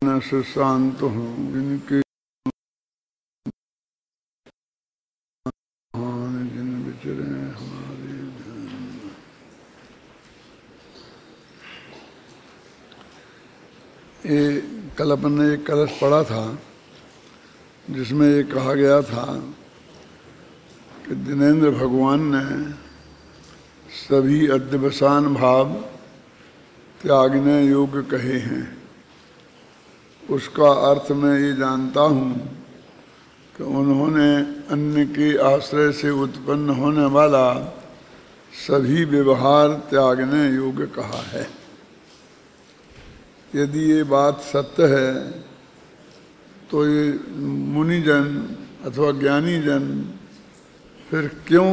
न से शांत हूँ जिनके जिन विचरे हमारे ध्यान। ये कल अपन ने एक कलश पढ़ा था जिसमें ये कहा गया था कि दिनेंद्र भगवान ने सभी अध्यवसान भाव त्यागने योग कहे हैं। उसका अर्थ मैं ये जानता हूँ कि उन्होंने अन्य के आश्रय से उत्पन्न होने वाला सभी व्यवहार त्यागने योग्य कहा है। यदि ये बात सत्य है तो ये मुनिजन अथवा ज्ञानी जन फिर क्यों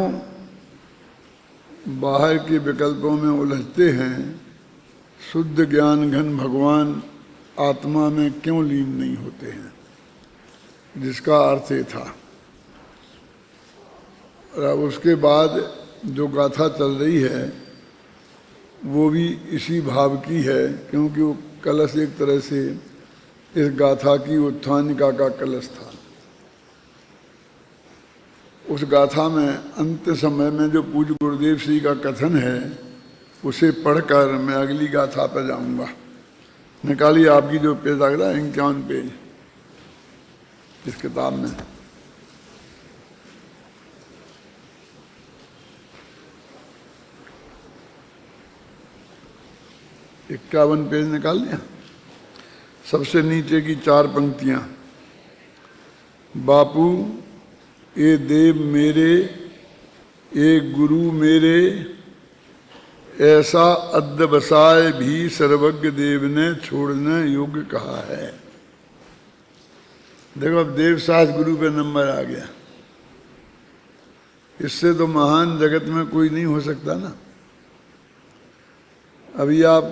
बाहर के विकल्पों में उलझते हैं, शुद्ध ज्ञान घन भगवान आत्मा में क्यों लीन नहीं होते हैं, जिसका अर्थ ये था। और अब उसके बाद जो गाथा चल रही है वो भी इसी भाव की है, क्योंकि वो कलश एक तरह से इस गाथा की उत्थानिका का कलश था। उस गाथा में अंत समय में जो पूज्य गुरुदेव श्री का कथन है उसे पढ़कर मैं अगली गाथा पर जाऊंगा। निकालिए आपकी जो पेज लग रहा है 51 पेज इस किताब में। इक्यावन पेज निकाल लिया। सबसे नीचे की 4 पंक्तियां। बापू ये देव मेरे, ये गुरु मेरे, ऐसा अध्यवसाय भी सर्वज्ञ देव ने छोड़ने योग्य कहा है। देखो अब देव सास गुरु पे नंबर आ गया। इससे तो महान जगत में कोई नहीं हो सकता ना। अभी आप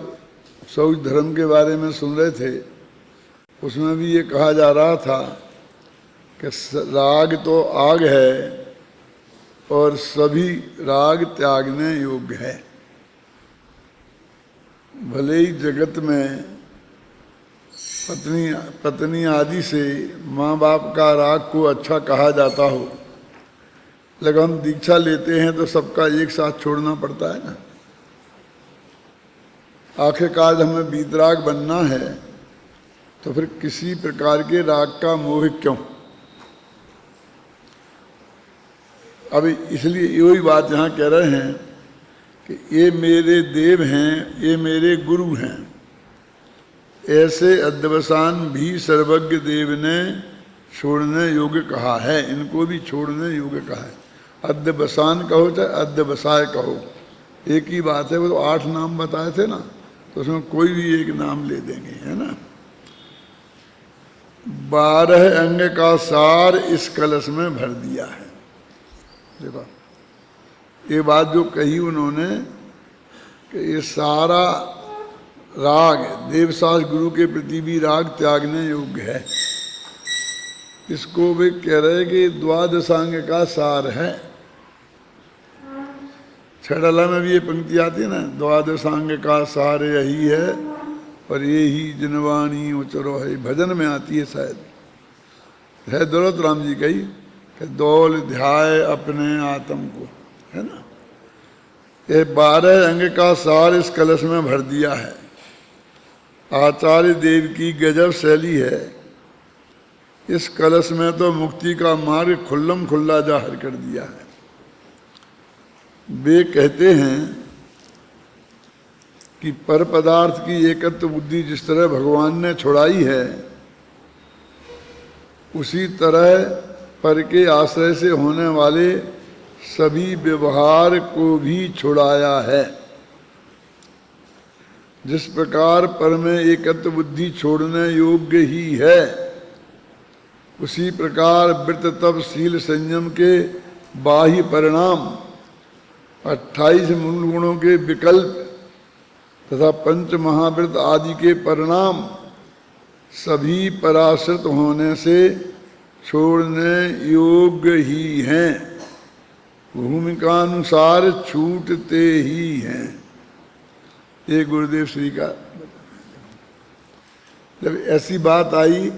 शौच धर्म के बारे में सुन रहे थे, उसमें भी ये कहा जा रहा था कि राग तो आग है और सभी राग त्यागने योग्य है। भले ही जगत में पत्नी आदि से माँ बाप का राग को अच्छा कहा जाता हो, लेकिन हम दीक्षा लेते हैं तो सबका एक साथ छोड़ना पड़ता है ना। आखिरकार हमें वीतराग बनना है तो फिर किसी प्रकार के राग का मोह क्यों। अब इसलिए वही बात यहाँ कह रहे हैं कि ये मेरे देव हैं, ये मेरे गुरु हैं। ऐसे अध्यवसान भी सर्वज्ञ देव ने छोड़ने योग्य कहा है। इनको भी छोड़ने योग्य कहा है। अध्यवसान कहो चाहे अध्यवसाय कहो, एक ही बात है। वो तो 8 नाम बताए थे ना, तो उसमें कोई भी एक नाम ले देंगे, है ना। 12 अंग का सार इस कलश में भर दिया है। देखो ये बात जो कही उन्होंने कि ये सारा राग देवसास गुरु के प्रति भी राग त्यागने योग्य है। इसको वे कह रहे कि द्वादशांग का सार है। छड़ला में भी ये पंक्ति आती है ना, द्वादशांग का सार यही है और ये ही जिनवाणी उचरो है। भजन में आती है शायद, है दौलत राम जी कही कि दौल ध्याय अपने आत्म को, है ना। ये 12 अंग का सार इस कलश में भर दिया है। आचार्य देव की गजब शैली है। इस कलश में तो मुक्ति का मार्ग खुल्लम खुल्ला जाहिर कर दिया है। वे कहते हैं कि पर पदार्थ की एकत्व बुद्धि जिस तरह भगवान ने छुड़ाई है, उसी तरह पर के आश्रय से होने वाले सभी व्यवहार को भी छुड़ाया है। जिस प्रकार पर में एकत्व बुद्धि छोड़ने योग्य ही है, उसी प्रकार व्रत तप शील संयम के बाह्य परिणाम 28 मूल गुणों के विकल्प तथा पंच महाव्रत आदि के परिणाम सभी पराश्रित होने से छोड़ने योग्य ही हैं। भूमिकानुसार छूटते ही हैं। ये गुरुदेव श्री का जब ऐसी बात आई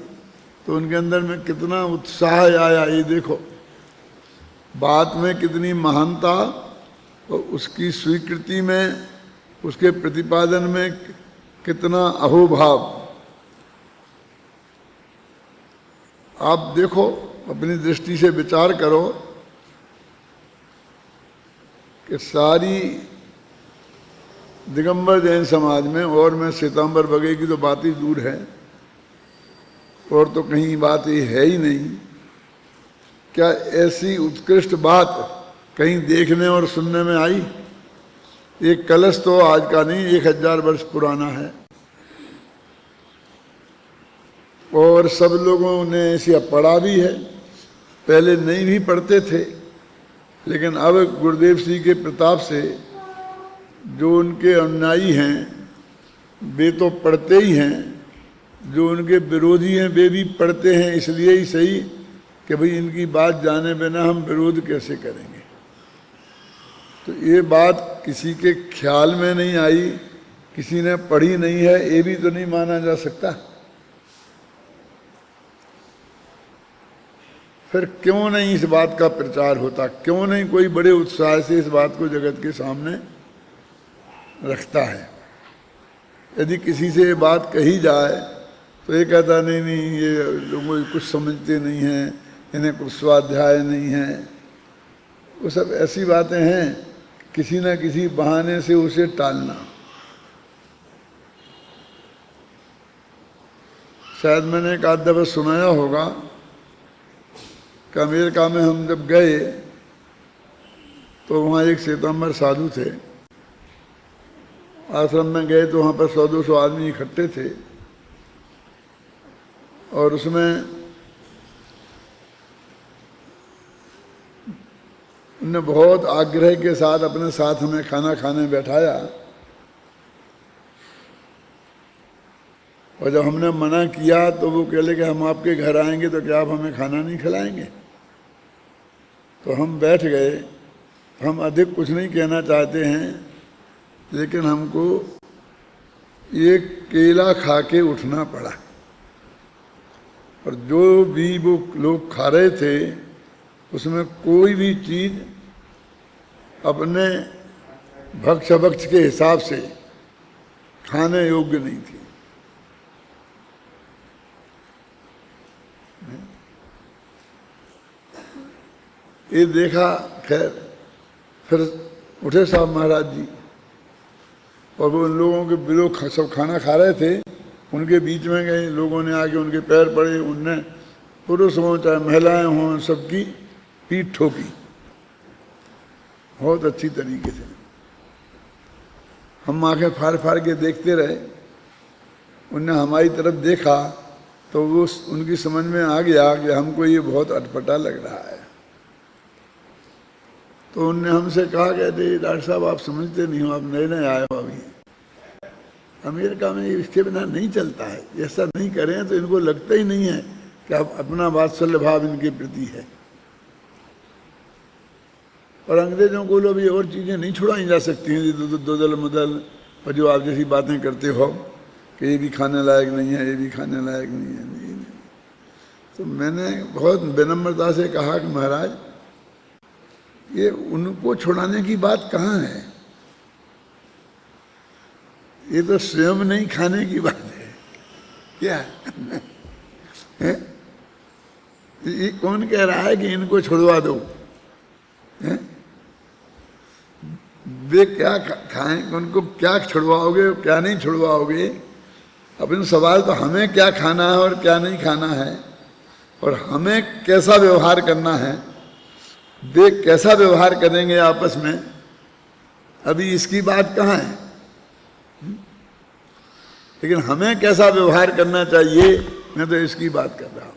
तो उनके अंदर में कितना उत्साह आया, ये देखो बात में कितनी महानता और उसकी स्वीकृति में, उसके प्रतिपादन में कितना अहोभाव। आप देखो, अपनी दृष्टि से विचार करो कि सारी दिगंबर जैन समाज में, और मैं श्वेतांबर बघेल की तो बात ही दूर है, और तो कहीं बात ये है ही नहीं, क्या ऐसी उत्कृष्ट बात कहीं देखने और सुनने में आई? एक कलश तो आज का नहीं, 1000 वर्ष पुराना है, और सब लोगों ने इसे पढ़ा भी है। पहले नहीं भी पढ़ते थे, लेकिन अब गुरुदेव सिंह के प्रताप से जो उनके अनुयायी हैं वे तो पढ़ते ही हैं, जो उनके विरोधी हैं वे भी पढ़ते हैं। इसलिए ही सही कि भाई इनकी बात जाने बिना हम विरोध कैसे करेंगे। तो ये बात किसी के ख्याल में नहीं आई, किसी ने पढ़ी नहीं है, ये भी तो नहीं माना जा सकता। फिर क्यों नहीं इस बात का प्रचार होता? क्यों नहीं कोई बड़े उत्साह से इस बात को जगत के सामने रखता है? यदि किसी से ये बात कही जाए तो ये कहता नहीं नहीं, ये लोग कुछ समझते नहीं हैं, इन्हें कुछ स्वाध्याय नहीं है। वो सब ऐसी बातें हैं, किसी न किसी बहाने से उसे टालना। शायद मैंने एक आध दफा सुनाया होगा कि अमेरिका में हम जब गए तो वहाँ एक श्वेतांबर साधु थे। आश्रम में गए तो वहाँ पर 100-200 आदमी इकट्ठे थे, और उसमें उन्होंने बहुत आग्रह के साथ अपने साथ हमें खाना खाने बैठाया, और जब हमने मना किया तो वो कह ले कि हम आपके घर आएंगे तो क्या आप हमें खाना नहीं खिलाएंगे? तो हम बैठ गए। हम अधिक कुछ नहीं कहना चाहते हैं, लेकिन हमको एक केला खा के उठना पड़ा। और जो भी वो लोग खा रहे थे उसमें कोई भी चीज़ अपने भक्ष के हिसाब से खाने योग्य नहीं थी। ये देखा, खैर फिर उठे साहब महाराज जी, और वो उन लोगों के लोग सब खाना खा रहे थे, उनके बीच में गए। लोगों ने आके उनके पैर पड़े, उनने पुरुष हों चाहे महिलाएं हों सबकी पीठ ठोकी बहुत अच्छी तरीके से। हम आंखें फाड़ फाड़ के देखते रहे। उनने हमारी तरफ देखा तो वो उनकी समझ में आ गया कि हमको ये बहुत अटपटा लग रहा है। तो उनने हमसे कहा, कहते डॉक्टर साहब आप समझते नहीं हो, आप नए नए आए हो, अभी अमेरिका में इसके बिना नहीं चलता है। ऐसा नहीं करें तो इनको लगता ही नहीं है कि आप अपना वात्सल्य भाव इनके प्रति है। और अंग्रेजों को भी और चीज़ें नहीं छुड़ाई जा सकती हैं, दोदल मुदल और जो आप जैसी बातें करते हो कि ये भी खाने लायक नहीं है, ये भी खाने लायक नहीं है। नहीं। तो मैंने बहुत विनम्रता से कहा कि महाराज ये उनको छुड़ाने की बात कहाँ है, ये तो स्वयं नहीं खाने की बात है। क्या है? ये कौन कह रहा है कि इनको छुड़वा दो? है? वे क्या खाएं, उनको क्या छुड़वाओगे क्या नहीं छुड़वाओगे? अपने सवाल तो हमें क्या खाना है और क्या नहीं खाना है, और हमें कैसा व्यवहार करना है, वे कैसा व्यवहार करेंगे आपस में, अभी इसकी बात कहाँ है? लेकिन हमें कैसा व्यवहार करना चाहिए, मैं तो इसकी बात कर रहा हूं।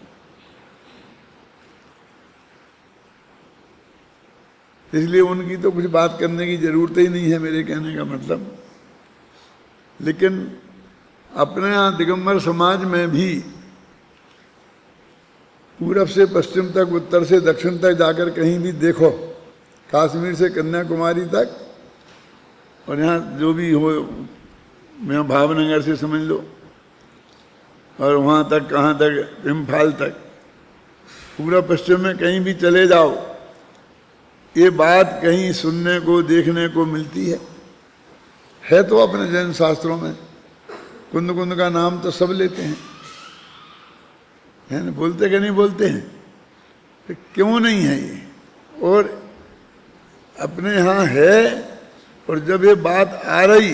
इसलिए उनकी तो कुछ बात करने की जरूरत ही नहीं है, मेरे कहने का मतलब। लेकिन अपने यहाँ दिगंबर समाज में भी पूरब से पश्चिम तक, उत्तर से दक्षिण तक जाकर कहीं भी देखो, कश्मीर से कन्याकुमारी तक, और यहाँ जो भी हो, मैं भावनगर से समझ लो, और वहाँ तक, कहाँ तक, इम्फाल तक, पूरा पश्चिम में कहीं भी चले जाओ, ये बात कहीं सुनने को, देखने को मिलती है तो अपने जैन शास्त्रों में। कुंद कुंद का नाम तो सब लेते हैं, है ना? बोलते कि नहीं बोलते हैं? तो क्यों नहीं है ये? और अपने यहाँ है, और जब ये बात आ रही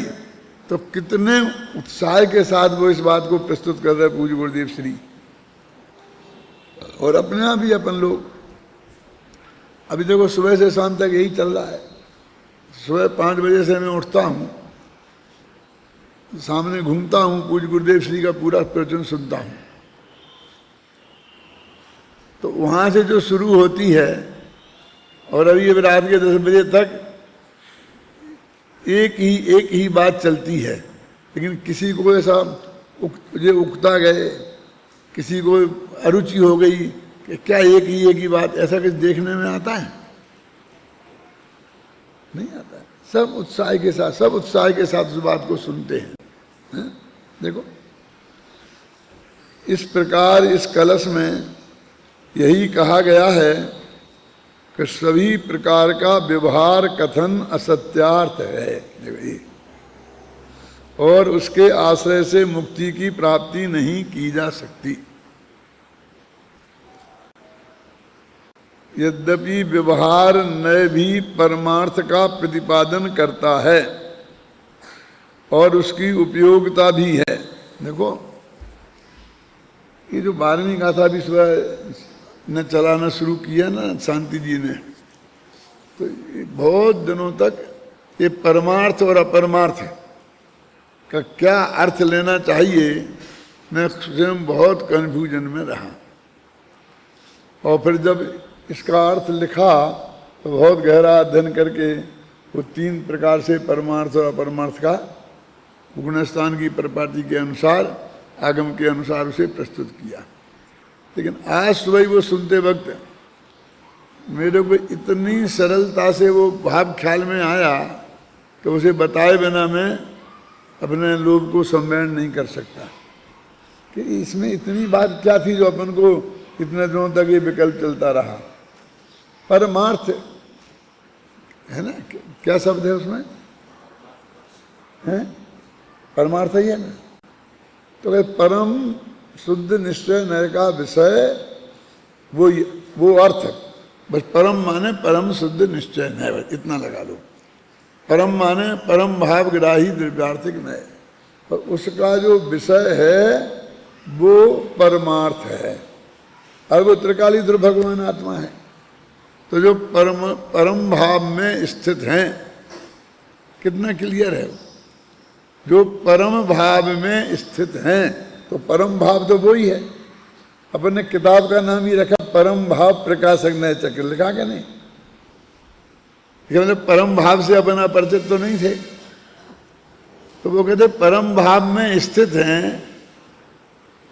तो कितने उत्साह के साथ वो इस बात को प्रस्तुत कर रहे हैं पूज्य गुरुदेव श्री। और अपने यहाँ भी अपन लोग, अभी देखो सुबह से शाम तक यही चल रहा है। सुबह 5 बजे से मैं उठता हूँ, सामने घूमता हूँ, पूज्य गुरुदेव श्री का पूरा प्रवचन सुनता हूँ। तो वहाँ से जो शुरू होती है और अभी अब रात के 10 बजे तक एक ही बात चलती है, लेकिन किसी को ऐसा उकता गए, किसी को अरुचि हो गई कि क्या एक ही बात, ऐसा कुछ देखने में आता है? नहीं आता है। सब उत्साह के साथ उस बात को सुनते हैं। देखो इस प्रकार इस कलश में यही कहा गया है कि सभी प्रकार का व्यवहार कथन असत्यार्थ है, और उसके आश्रय से मुक्ति की प्राप्ति नहीं की जा सकती। यद्यपि व्यवहार नए भी परमार्थ का प्रतिपादन करता है और उसकी उपयोगिता भी है। देखो ये जो 12वीं गाथा भी सुबह न चलाना शुरू किया ना शांति जी ने, तो बहुत दिनों तक ये परमार्थ और अपरमार्थ का क्या अर्थ लेना चाहिए, मैं स्वयं बहुत कन्फ्यूजन में रहा। और फिर जब इसका अर्थ लिखा तो बहुत गहरा अध्ययन करके वो 3 प्रकार से परमार्थ और अपरमार्थ का गुणस्थान की परिपाटी के अनुसार, आगम के अनुसार उसे प्रस्तुत किया। लेकिन आज सुबह वो सुनते वक्त मेरे को इतनी सरलता से वो भाव ख्याल में आया कि उसे बताए बिना मैं अपने लोभ को सम्मेलन नहीं कर सकता कि इसमें इतनी बात क्या थी जो अपन को इतने दिनों तक ये विकल्प चलता रहा। परमार्थ है ना, क्या शब्द है उसमें? है परमार्थ ही है ना। तो परम शुद्ध निश्चय नय का विषय वो अर्थ, बस परम माने परम शुद्ध निश्चय नय, इतना लगा लो। परम माने परम भाव ग्राही द्रव्यार्थिक नय, और उसका जो विषय है वो परमार्थ है, और वो त्रिकाली ध्रुव भगवान आत्मा है। तो जो परम भाव में स्थित हैं, कितना क्लियर है, जो परम भाव में स्थित हैं, तो परम भाव तो वो ही है। अपन ने किताब का नाम ही रखा परम भाव प्रकाशक नय चक्र, लिखा क्या नहीं? मतलब परम भाव से अपन अपरिचित तो नहीं थे। तो वो कहते परम भाव में स्थित हैं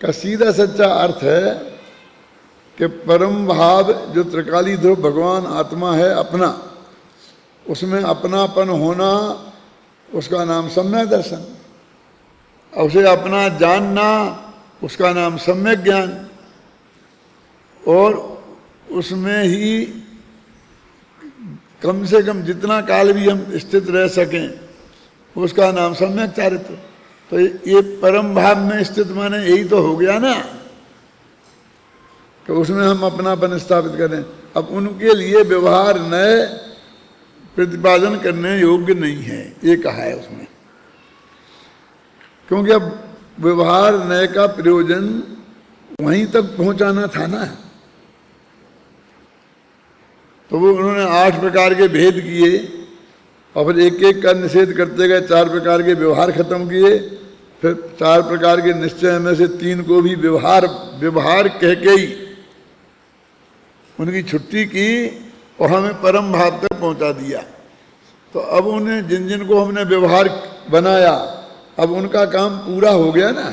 का सीधा सच्चा अर्थ है कि परम भाव जो त्रिकाली ध्रुव भगवान आत्मा है अपना, उसमें अपनापन होना, उसका नाम सम्यक दर्शन, और उसे अपना जानना, उसका नाम सम्यक ज्ञान, और उसमें ही कम से कम जितना काल भी हम स्थित रह सकें, उसका नाम सम्यक चारित्र। तो ये परम भाव में स्थित माने यही तो हो गया ना कि उसमें हम अपनापन स्थापित करें। अब उनके लिए व्यवहार नए प्रतिपादन करने योग्य नहीं है, ये कहा है उसमें, क्योंकि अब व्यवहार नए का प्रयोजन वहीं तक पहुंचाना था ना। तो वो उन्होंने 8 प्रकार के भेद किए और फिर एक एक का निषेध करते गए, 4 प्रकार के व्यवहार खत्म किए, फिर 4 प्रकार के निश्चय में से 3 को भी व्यवहार कह के ही उनकी छुट्टी की और हमें परम भाव तक पहुंचा दिया। तो अब उन्हें जिन जिन को हमने व्यवहार बनाया, अब उनका काम पूरा हो गया ना।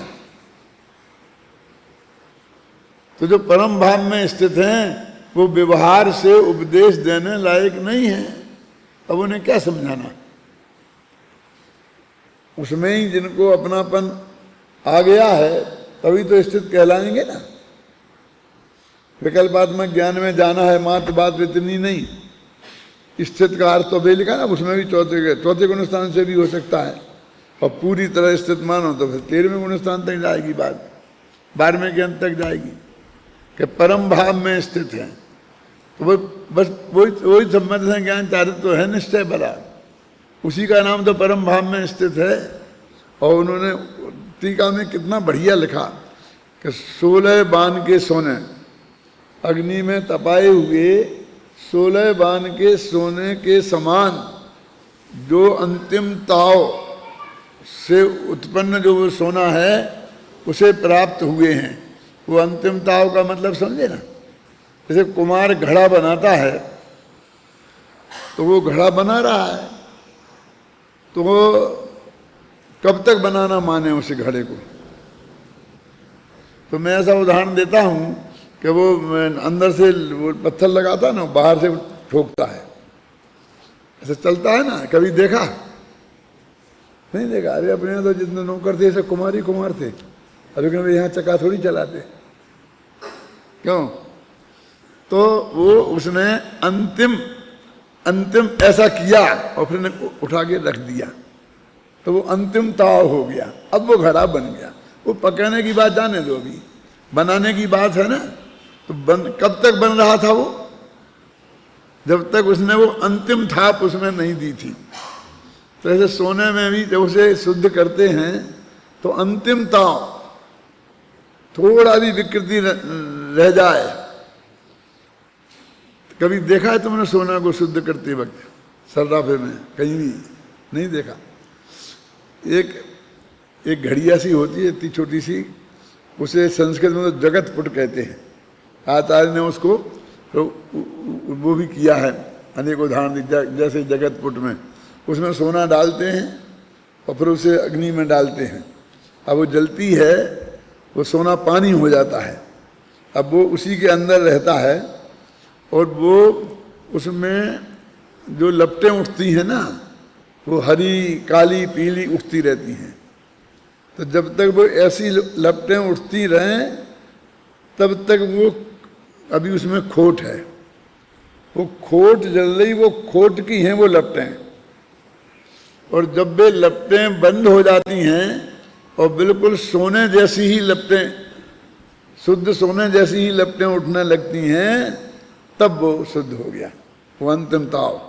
तो जो परम भाव में स्थित हैं वो व्यवहार से उपदेश देने लायक नहीं है। अब उन्हें क्या समझाना? उसमें ही जिनको अपनापन आ गया है तभी तो स्थित कहलाएंगे ना। विकल्पात्मक ज्ञान में जाना है मात्र बात इतनी नहीं। स्थित का अर्थ तो बे लिखा ना, उसमें भी चौथे गुण स्थान से भी हो सकता है। और पूरी तरह स्थित मानो तो फिर 13वें गुण स्थान तक जाएगी बात, 12वें के अंत तक जाएगी कि परम भाव में स्थित है। तो वो बस वही सम्मत ज्ञान चारित्र तो है निश्चय बला, उसी का नाम तो परम भाव में स्थित है। और उन्होंने टीका में कितना बढ़िया लिखा कि 16 बाण के सोने, अग्नि में तपाए हुए 16 बाण के सोने के समान जो अंतिम ताव से उत्पन्न जो वो सोना है उसे प्राप्त हुए हैं। वो अंतिम ताव का मतलब समझे ना, जैसे कुमार घड़ा बनाता है तो वो घड़ा बना रहा है, तो वो कब तक बनाना माने उस घड़े को। तो मैं ऐसा उदाहरण देता हूँ कि वो अंदर से वो पत्थर लगाता ना, बाहर से ठोकता है, ऐसा चलता है ना। कभी देखा? नहीं देखा। अरे अपने यहाँ तो जितने नौकर थे ऐसे कुमार थे, अभी कभी यहाँ चक्का थोड़ी चलाते, क्यों? तो वो उसने अंतिम ऐसा किया और फिर उठा के रख दिया, तो वो अंतिम ताव हो गया। अब वो घड़ा बन गया। वो पकाने की बात जाने दो, अभी बनाने की बात है ना। तो कब तक बन रहा था वो? जब तक उसने वो अंतिम थाप उसमें नहीं दी थी। तो ऐसे सोने में भी जब उसे शुद्ध करते हैं तो अंतिम ताव थोड़ा भी विकृति रह जाए। कभी देखा है तुमने सोना को शुद्ध करते वक्त सर्राफे में? कहीं भी नहीं देखा। एक घड़िया सी होती है इतनी छोटी सी, उसे संस्कृत में तो जगतपुट कहते हैं। आचार्य ने उसको तो वो भी किया है, अनेक उदाहरण जैसे जगतपुट में उसमें सोना डालते हैं और फिर उसे अग्नि में डालते हैं। अब वो जलती है, वो सोना पानी हो जाता है। अब वो उसी के अंदर रहता है और वो उसमें जो लपटें उठती हैं ना, वो हरी काली पीली उठती रहती हैं। तो जब तक वो ऐसी लपटें उठती रहें तब तक वो अभी उसमें खोट है। वो खोट जल रही, वो खोट की हैं वो लपटें। और जब वे लपटें बंद हो जाती हैं और बिल्कुल सोने जैसी ही लपटें, शुद्ध सोने जैसी ही लपटें उठने लगती हैं, तब वो शुद्ध हो गया। वो अंतिम ताव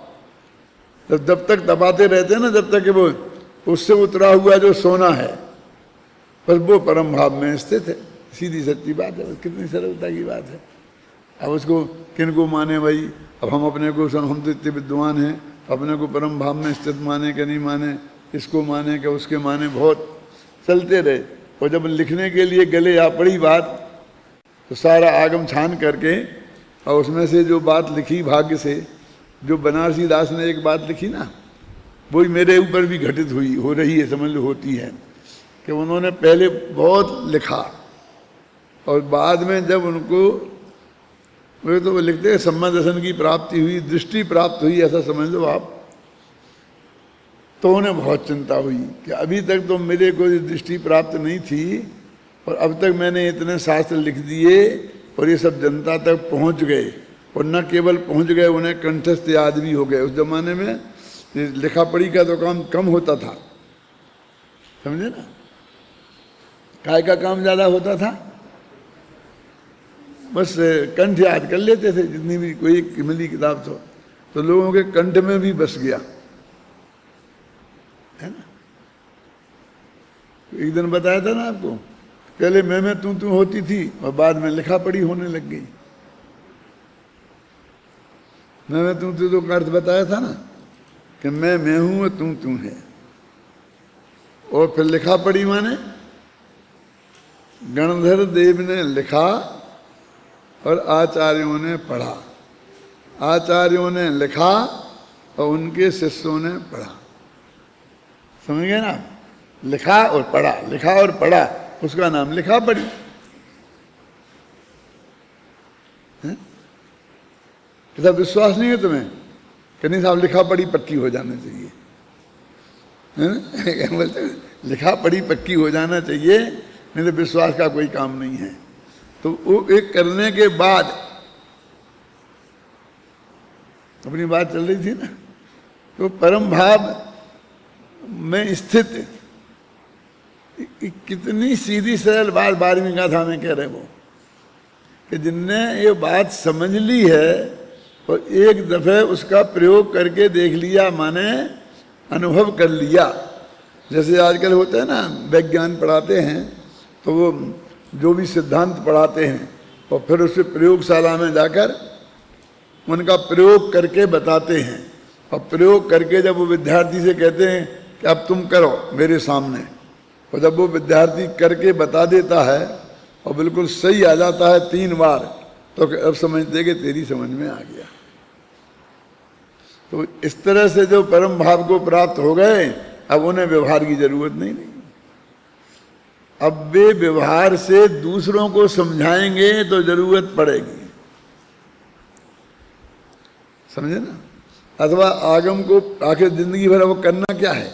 जब तक दबाते रहते हैं ना, जब तक कि वो उससे उतरा हुआ जो सोना है बस वो परम भाव में स्थित है। सीधी सच्ची बात है, कितनी सरलता की बात है। अब उसको किन को माने भाई? अब हम अपने को, हम तो इतने विद्वान हैं, अपने को परम भाव में स्थित माने कि नहीं माने, इसको माने कि उसके माने, बहुत चलते रहे। और जब लिखने के लिए गले आ पड़ी बात तो सारा आगम छान करके और उसमें से जो बात लिखी भाग्य से, जो बनारसी दास ने एक बात लिखी ना, वही मेरे ऊपर भी घटित हुई, हो रही है, समझ लो होती है, कि उन्होंने पहले बहुत लिखा और बाद में जब उनको वे तो वो लिखते हैं सम्मा दर्शन की प्राप्ति हुई, दृष्टि प्राप्त हुई, ऐसा समझ लो आप। तो उन्हें बहुत चिंता हुई कि अभी तक तो मेरे को दृष्टि प्राप्त नहीं थी और अब तक मैंने इतने शास्त्र लिख दिए और ये सब जनता तक पहुंच गए। और न केवल पहुंच गए, उन्हें कंठस्थ याद भी हो गए। उस जमाने में लिखा पढ़ी का तो काम कम होता था, समझे ना। काय का काम ज़्यादा होता था, बस कंठ याद कर लेते थे, जितनी भी कोई मिली किताब तो लोगों के कंठ में भी बस गया, है ना। एक दिन बताया था ना आपको, पहले मैं तू होती थी और बाद में लिखा पढ़ी होने लग गई। मैं तू तो अर्थ बताया था ना कि मैं हूं और तू है। और फिर लिखा पढ़ी माने गणधर देव ने लिखा और आचार्यों ने पढ़ा, आचार्यों ने लिखा और उनके शिष्यों ने पढ़ा। समझ गए ना? लिखा और पढ़ा, लिखा और पढ़ा, उसका नाम लिखा पढ़ी। ऐसा विश्वास नहीं है तुम्हें कि नहीं साहब लिखा पढ़ी पक्की हो जाना चाहिए, है ना? बोलते लिखा पढ़ी पक्की हो जाना चाहिए। नहीं तो विश्वास का कोई काम नहीं है। तो वो एक करने के बाद, अपनी बात चल रही थी ना, तो परम भाव में स्थित, कितनी सीधी सरल बात 12वीं गाथा में कह रहे वो, कि जिनने ये बात समझ ली है और एक दफे उसका प्रयोग करके देख लिया, माने अनुभव कर लिया। जैसे आजकल होता है ना, विज्ञान पढ़ाते हैं तो वो जो भी सिद्धांत पढ़ाते हैं और फिर उससे प्रयोगशाला में जाकर उनका प्रयोग करके बताते हैं, और प्रयोग करके जब वो विद्यार्थी से कहते हैं कि अब तुम करो मेरे सामने, और जब वो विद्यार्थी करके बता देता है और बिल्कुल सही आ जाता है 3 बार, तो अब समझते कि तेरी समझ में आ गया। तो इस तरह से जो परम भाव को प्राप्त हो गए, अब उन्हें व्यवहार की जरूरत नहीं। अब वे व्यवहार से दूसरों को समझाएंगे तो जरूरत पड़ेगी, समझे ना। अथवा आगम को आखिर जिंदगी भर वो करना क्या है,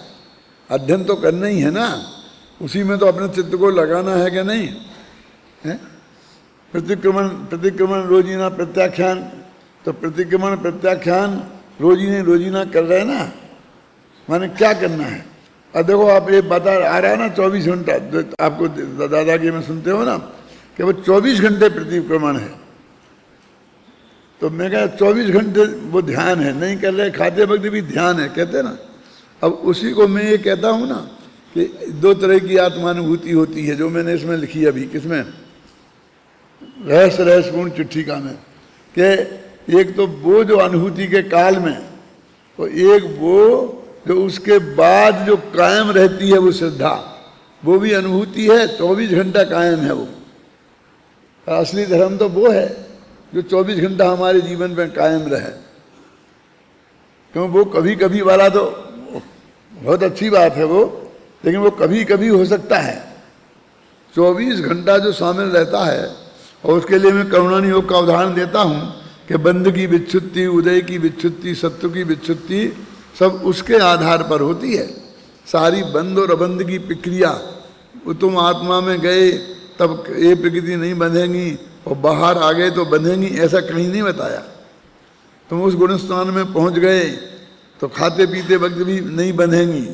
अध्ययन तो करना ही है ना, उसी में तो अपने चित्त को लगाना है कि नहीं है। प्रतिक्रमण रोजीना प्रत्याख्यान, तो प्रतिक्रमण प्रत्याख्यान रोजीना कर रहे हैं ना, माने क्या करना है। और देखो आप ये बता आ रहा है ना 24 घंटा, आपको दादागिरी में सुनते हो ना कि वो 24 घंटे प्रतिक्रमण है। तो मैं कहा 24 घंटे वो ध्यान है, नहीं कर रहे, खाते वक्त भी ध्यान है कहते ना। अब उसी को मैं ये कहता हूँ ना कि 2 तरह की आत्मानुभूति होती है, जो मैंने इसमें लिखी अभी, किसमें, रहस्यपूर्ण चिट्ठिका में, कि एक तो वो जो अनुभूति के काल में, तो एक वो जो उसके बाद जो कायम रहती है वो श्रद्धा, वो भी अनुभूति है, 24 घंटा कायम है वो। असली धर्म तो वो है जो 24 घंटा हमारे जीवन में कायम रहे। क्यों, वो कभी कभी वाला तो बहुत अच्छी बात है वो, लेकिन वो कभी कभी हो सकता है। 24 घंटा जो शामिल रहता है, और उसके लिए मैं करुणानी योग का उदाहरण देता हूँ कि बंध की विच्छुत्ति, उदय की विच्छुत्ति, सत्व की विच्छुत्ति सब उसके आधार पर होती है। सारी बंध और अबंध की प्रक्रिया, तुम आत्मा में गए तब ये प्रकृति नहीं बंधेंगी और बाहर आ गए तो बंधेंगी, ऐसा कहीं नहीं बताया। तुम उस गुणस्थान में पहुंच गए तो खाते पीते वक्त भी नहीं बंधेंगी,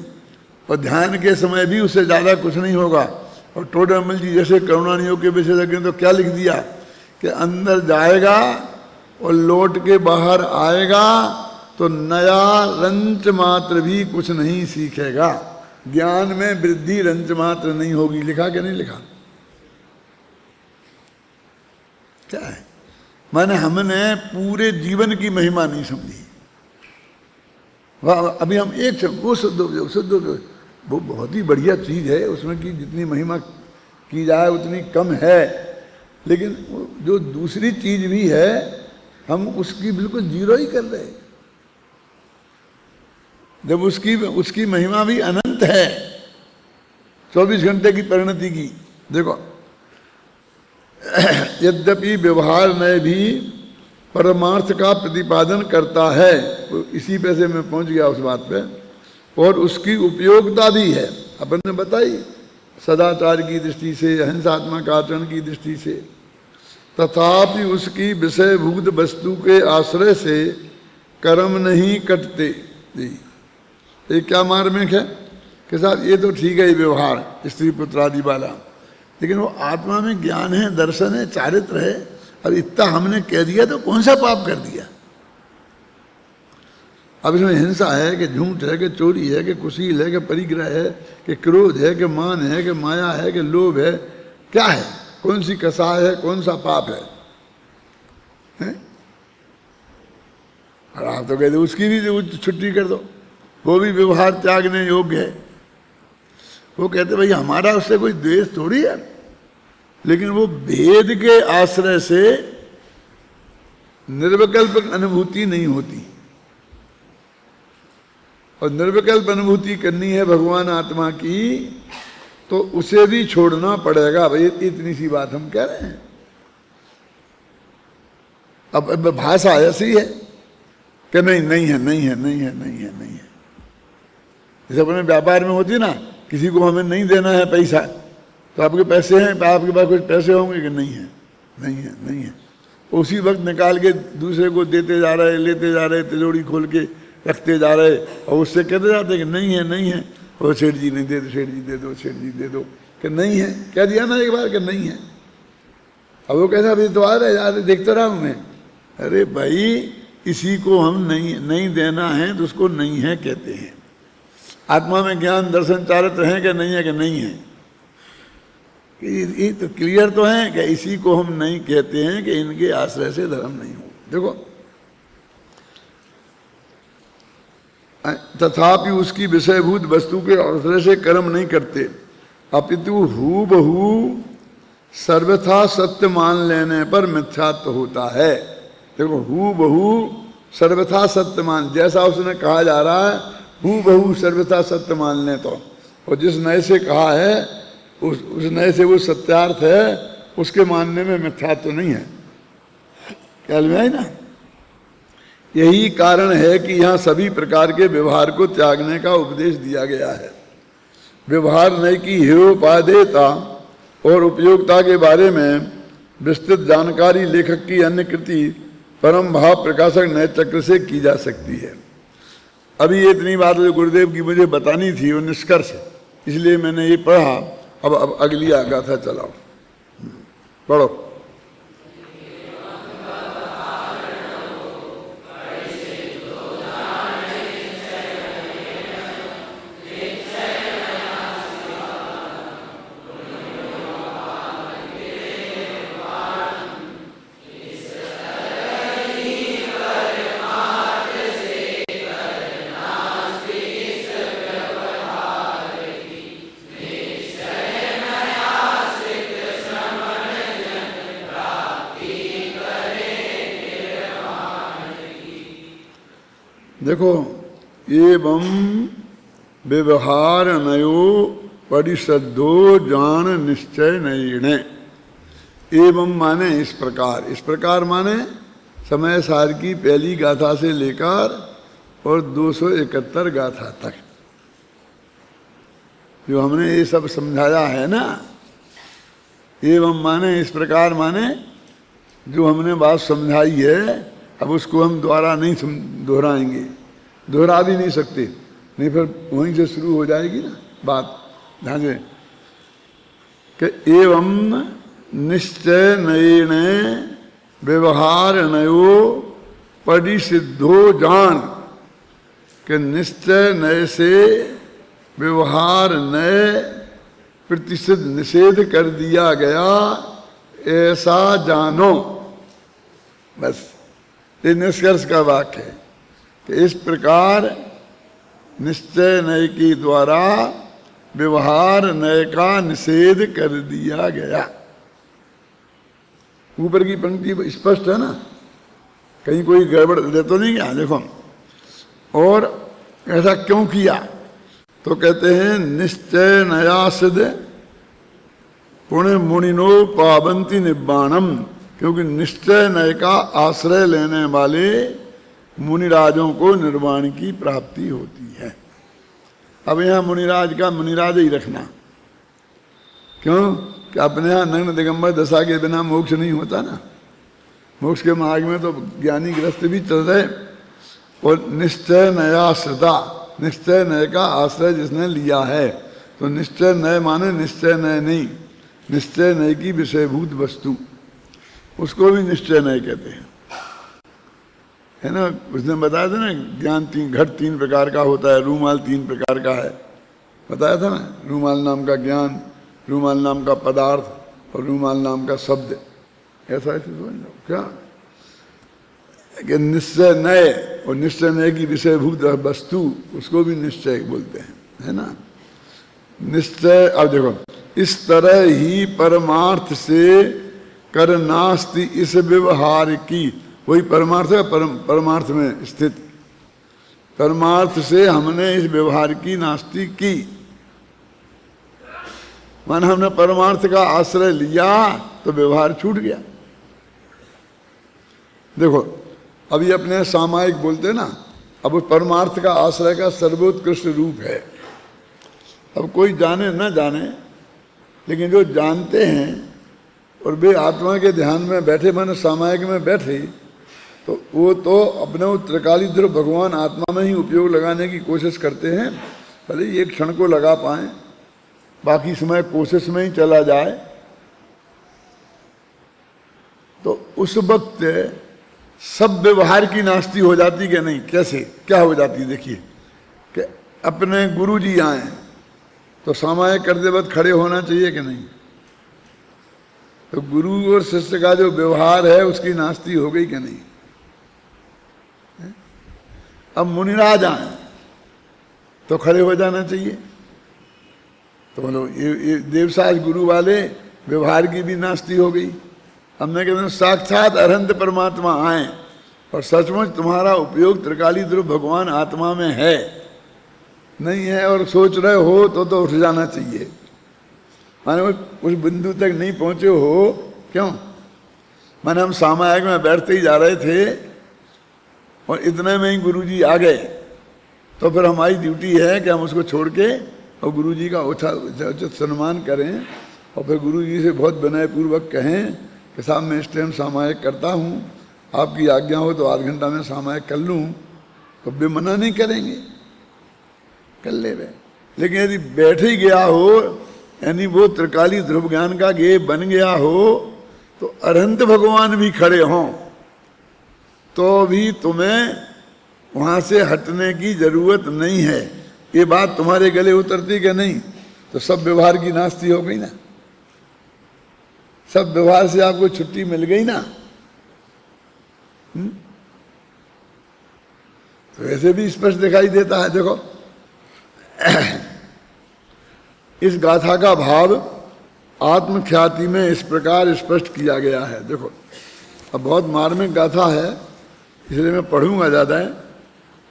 और ध्यान के समय भी उससे ज़्यादा कुछ नहीं होगा। और टोडरमल जी जैसे करुणानी योग के विशेषज्ञ ने तो क्या लिख दिया कि अंदर जाएगा और लौट के बाहर आएगा तो नया रंच मात्र भी कुछ नहीं सीखेगा, ज्ञान में वृद्धि रंच मात्र नहीं होगी। लिखा कि नहीं लिखा? क्या है, माने हमने पूरे जीवन की महिमा नहीं समझी। अभी हम एक वो शुद्ध वो बहुत ही बढ़िया चीज है, उसमें की जितनी महिमा की जाए उतनी कम है, लेकिन जो दूसरी चीज भी है हम उसकी बिल्कुल जीरो ही कर रहे। जब उसकी महिमा भी अनंत है, 24 घंटे की परिणति की। देखो यद्यपि व्यवहार में भी परमार्थ का प्रतिपादन करता है, तो इसी पे से मैं पहुंच गया उस बात पे, और उसकी उपयोगिता भी है। अपन ने बताई सदाचार की दृष्टि से, अहिंसात्मक आचरण की दृष्टि से, तथापि उसकी विषयभूत वस्तु के आश्रय से कर्म नहीं कटते। ये क्या मार्मिक है कि साहब ये तो ठीक है व्यवहार स्त्री पुत्र आदि वाला, लेकिन वो आत्मा में ज्ञान है, दर्शन है, चारित्र है, और इतना हमने कह दिया तो कौन सा पाप कर दिया। अब इसमें हिंसा है कि झूठ है कि चोरी है कि कुशील है कि परिग्रह है कि क्रोध है कि मान है कि माया है कि लोभ है, क्या है, कौन सी कसाय है, कौन सा पाप है? और आप तो कहते उसकी भी छुट्टी कर दो, वो भी व्यवहार त्यागने योग्य है। वो कहते भाई हमारा उससे कोई द्वेष थोड़ी है, लेकिन वो भेद के आश्रय से निर्विकल्प अनुभूति नहीं होती, और निर्विकल्प अनुभूति करनी है भगवान आत्मा की तो उसे भी छोड़ना पड़ेगा। भाई इतनी सी बात हम कह रहे हैं। अब भाषा ऐसी है कि नहीं है। जैसे अपने व्यापार में होती ना, किसी को हमें नहीं देना है पैसा, तो आपके पैसे हैं, आपके पास कुछ पैसे होंगे कि नहीं है? नहीं है, नहीं है। उसी वक्त निकाल के दूसरे को देते जा रहे, लेते जा रहे, तिजोरी खोल के रखते जा रहे, और उससे कहते जाते कि नहीं है, नहीं है। और सेठ जी नहीं दे दो, सेठ जी दे दो, सेठ जी दे दो, कि नहीं है। कह दिया ना एक बार कि नहीं है। अब वो कैसा अभी तो आ रहा है यार, देखता रहा हूँ मैं। अरे भाई, इसी को हम नहीं देना है तो उसको नहीं है कहते हैं। आत्मा में ज्ञान दर्शन चारित्र है कि नहीं है? कि नहीं है। ये तो क्लियर तो है कि इसी को हम नहीं कहते हैं कि इनके आश्रय से धर्म नहीं हो। देखो, तथापि उसकी विषयभूत वस्तु के आश्रय से कर्म नहीं करते, अपितु हूबहू सर्वथा सत्य मान लेने पर मिथ्यात्व होता है। देखो, हूबहू सर्वथा सत्य मान, जैसा उसने कहा जा रहा है हूबहू सर्वथा सत्य मान लें तो, और जिस नए से कहा है उस नए से वो सत्यार्थ है, उसके मानने में मिथ्यात्व तो नहीं है। ख्याल में आई ना? यही कारण है कि यहाँ सभी प्रकार के व्यवहार को त्यागने का उपदेश दिया गया है। व्यवहार नय की हेयोपादेयता और उपयोगिता के बारे में विस्तृत जानकारी लेखक की अन्य कृति परम भाव प्रकाशक नए चक्र से की जा सकती है। अभी ये इतनी बात जो गुरुदेव की मुझे बतानी थी वो निष्कर्ष है, इसलिए मैंने ये पढ़ा। अब अगली गाथा चलाओ, पढ़ो। देखो, एवं व्यवहार नयो परिशद्धो जान निश्चय नयिणे। एवं माने इस प्रकार, इस प्रकार माने समय सार की पहली गाथा से लेकर और 271 गाथा तक जो हमने ये सब समझाया है ना। एवं माने इस प्रकार माने जो हमने बात समझाई है, अब उसको हम दोबारा नहीं दोहराएंगे, दोहरा भी नहीं सकते, नहीं फिर वहीं से शुरू हो जाएगी ना बात। ध्यान से कि एवं निश्चय नयेन व्यवहार नयो परिसिद्धो जान, कि निश्चय नय से व्यवहार नय प्रतिसिद्ध निषेध कर दिया गया, ऐसा जानो। बस ये निष्कर्ष का वाक्य है कि इस प्रकार निश्चय नय के द्वारा व्यवहार नय का निषेध कर दिया गया। ऊपर की पंक्ति स्पष्ट है ना, कहीं कोई गड़बड़ दे तो नहीं गया? देखो, और ऐसा क्यों किया? तो कहते हैं निश्चय नया सिद्ध पुण्य मुनिनो पावंती निब्बाणम, क्योंकि निश्चय नय का आश्रय लेने वाले मुनिराजों को निर्वाण की प्राप्ति होती है। अब यहाँ मुनिराज का मुनिराज ही रखना, क्यों कि अपने यहाँ नग्न दिगंबर दशा के बिना मोक्ष नहीं होता ना। मोक्ष के मार्ग में तो ज्ञानी ग्रस्त भी चल रहे। और निश्चय नयाश्रिता, निश्चय नय का आश्रय जिसने लिया है, तो निश्चय नय माने निश्चय नय नहीं, निश्चय नय की विषयभूत वस्तु, उसको भी निश्चय नय कहते हैं, है ना। उसने बताया था ना, ज्ञान घट 3 प्रकार का होता है, रूमाल 3 प्रकार का है, बताया था ना। रूमाल नाम का ज्ञान, रूमाल नाम का पदार्थ और रूमाल नाम का शब्द। ऐसा ऐसे समझ लो क्या कि निश्चय नय और निश्चय नय की विषयभूत वस्तु, उसको भी निश्चय बोलते हैं, है ना। निश्चय, अब देखो, इस तरह ही परमार्थ से कर नास्ति इस व्यवहार की, वही परमार्थ है, परमार्थ में स्थित। परमार्थ से हमने इस व्यवहार की नास्ति की, माने हमने परमार्थ का आश्रय लिया तो व्यवहार छूट गया। देखो, अभी अपने सामायिक बोलते ना, अब उस परमार्थ का आश्रय का सर्वोत्कृष्ट रूप है। अब कोई जाने न जाने, लेकिन जो जानते हैं और वे आत्मा के ध्यान में बैठे, माने सामायिक में बैठे, तो वो तो अपने वो त्रिकाली ध्रुव भगवान आत्मा में ही उपयोग लगाने की कोशिश करते हैं। भले ही एक क्षण को लगा पाए, बाकी समय कोशिश में ही चला जाए, तो उस वक्त सब व्यवहार की नास्ती हो जाती कि नहीं? कैसे, क्या हो जाती? देखिए कि अपने गुरु जी आए तो सामायिक करते वक्त खड़े होना चाहिए कि नहीं? तो गुरु और शिष्य का जो व्यवहार है उसकी नास्ती हो गई कि नहीं? अब मुनिराज आए तो खड़े हो जाना चाहिए। तो बोलो ये देवसाज गुरु वाले व्यवहार की भी नास्ती हो गई। अब मैं कहता हूँ साक्षात अरहंत परमात्मा आए और सचमुच तुम्हारा उपयोग त्रिकाली ध्रुव भगवान आत्मा में है, नहीं है और सोच रहे हो तो उठ जाना चाहिए। माने उस बिंदु तक नहीं पहुंचे हो, क्यों? माने हम सामायिक में बैठते ही जा रहे थे और इतने में ही गुरुजी आ गए, तो फिर हमारी ड्यूटी है कि हम उसको छोड़ के और गुरुजी का उचित सम्मान करें और फिर गुरुजी से बहुत विनयपूर्वक कहें कि साहब मैं इस टाइम सामायिक करता हूँ, आपकी आज्ञा हो तो आध घंटा में सामायिक कर लूँ, तो वे मना नहीं करेंगे, कर ले वे। लेकिन यदि बैठ ही गया हो, यानी वो त्रिकाली ध्रुव ज्ञान का गेय बन गया हो, तो अरहंत भगवान भी खड़े हों तो भी तुम्हें वहाँ से हटने की जरूरत नहीं है। ये बात तुम्हारे गले उतरती कि नहीं? तो सब व्यवहार की नास्ती हो गई ना, सब व्यवहार से आपको छुट्टी मिल गई ना। तो ऐसे भी स्पष्ट दिखाई देता है। देखो इस गाथा का भाव आत्मख्याति में इस प्रकार स्पष्ट किया गया है। देखो अब बहुत मार्मिक गाथा है, इसलिए मैं पढ़ूंगा ज़्यादा है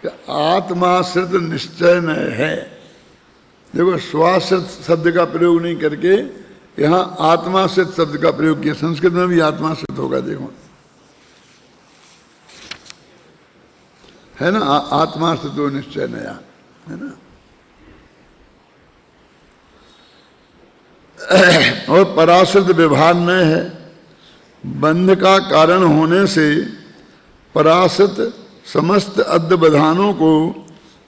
कि आत्माश्रित निश्चय न है। देखो स्वाश्रित शब्द का प्रयोग नहीं करके यहाँ आत्माश्रित शब्द का प्रयोग किया। संस्कृत में भी आत्माश्रित होगा, देखो है ना, आत्माश्रित हो निश्चय नया, है ना। और पराश्रित व्यवहार न है। बंध का कारण होने से पराश्रित समस्त अद्वैधानों को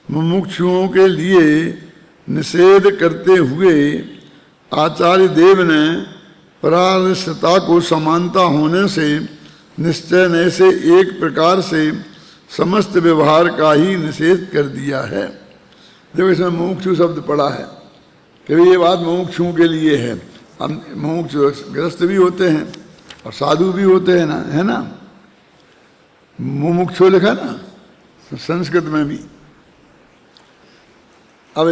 मुमुक्षुओं के लिए निषेध करते हुए आचार्य देव ने पराश्रितता को समानता होने से निश्चय ने से एक प्रकार से समस्त व्यवहार का ही निषेध कर दिया है। देखो इसमें मुमुक्षु शब्द पड़ा है कि ये बात मुमुक्षुओं के लिए है। हम मुमुक्षु ग्रस्त भी होते हैं और साधु भी होते हैं ना, है ना। मुमुक्षु लिखा ना संस्कृत में भी। अब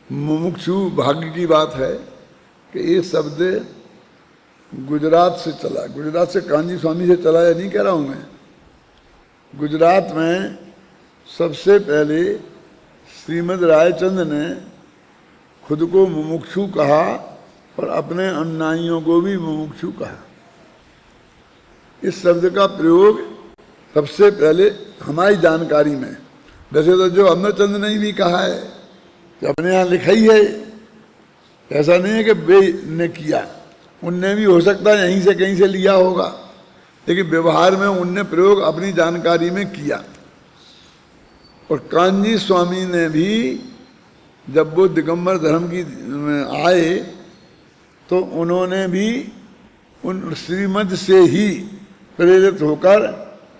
मुमुक्षु भाग्य की बात है कि ये शब्द गुजरात से चला। गुजरात से कांजी स्वामी से चला या नहीं कह रहा हूँ मैं। गुजरात में सबसे पहले श्रीमद् रायचंद्र ने खुद को मुमुक्षु कहा और अपने अनुयायियों को भी मुमुक्षु कहा। इस शब्द का प्रयोग सबसे पहले हमारी जानकारी में, वैसे तो जो अमरचंद ने भी कहा है कि अपने यहाँ लिखा ही है, ऐसा नहीं है कि वे ने किया, उनने भी हो सकता है यहीं से कहीं से लिया होगा, लेकिन व्यवहार में उनने प्रयोग अपनी जानकारी में किया। और कांजी स्वामी ने भी जब वो दिगंबर धर्म की आए तो उन्होंने भी उन श्रीमद से ही प्रेरित होकर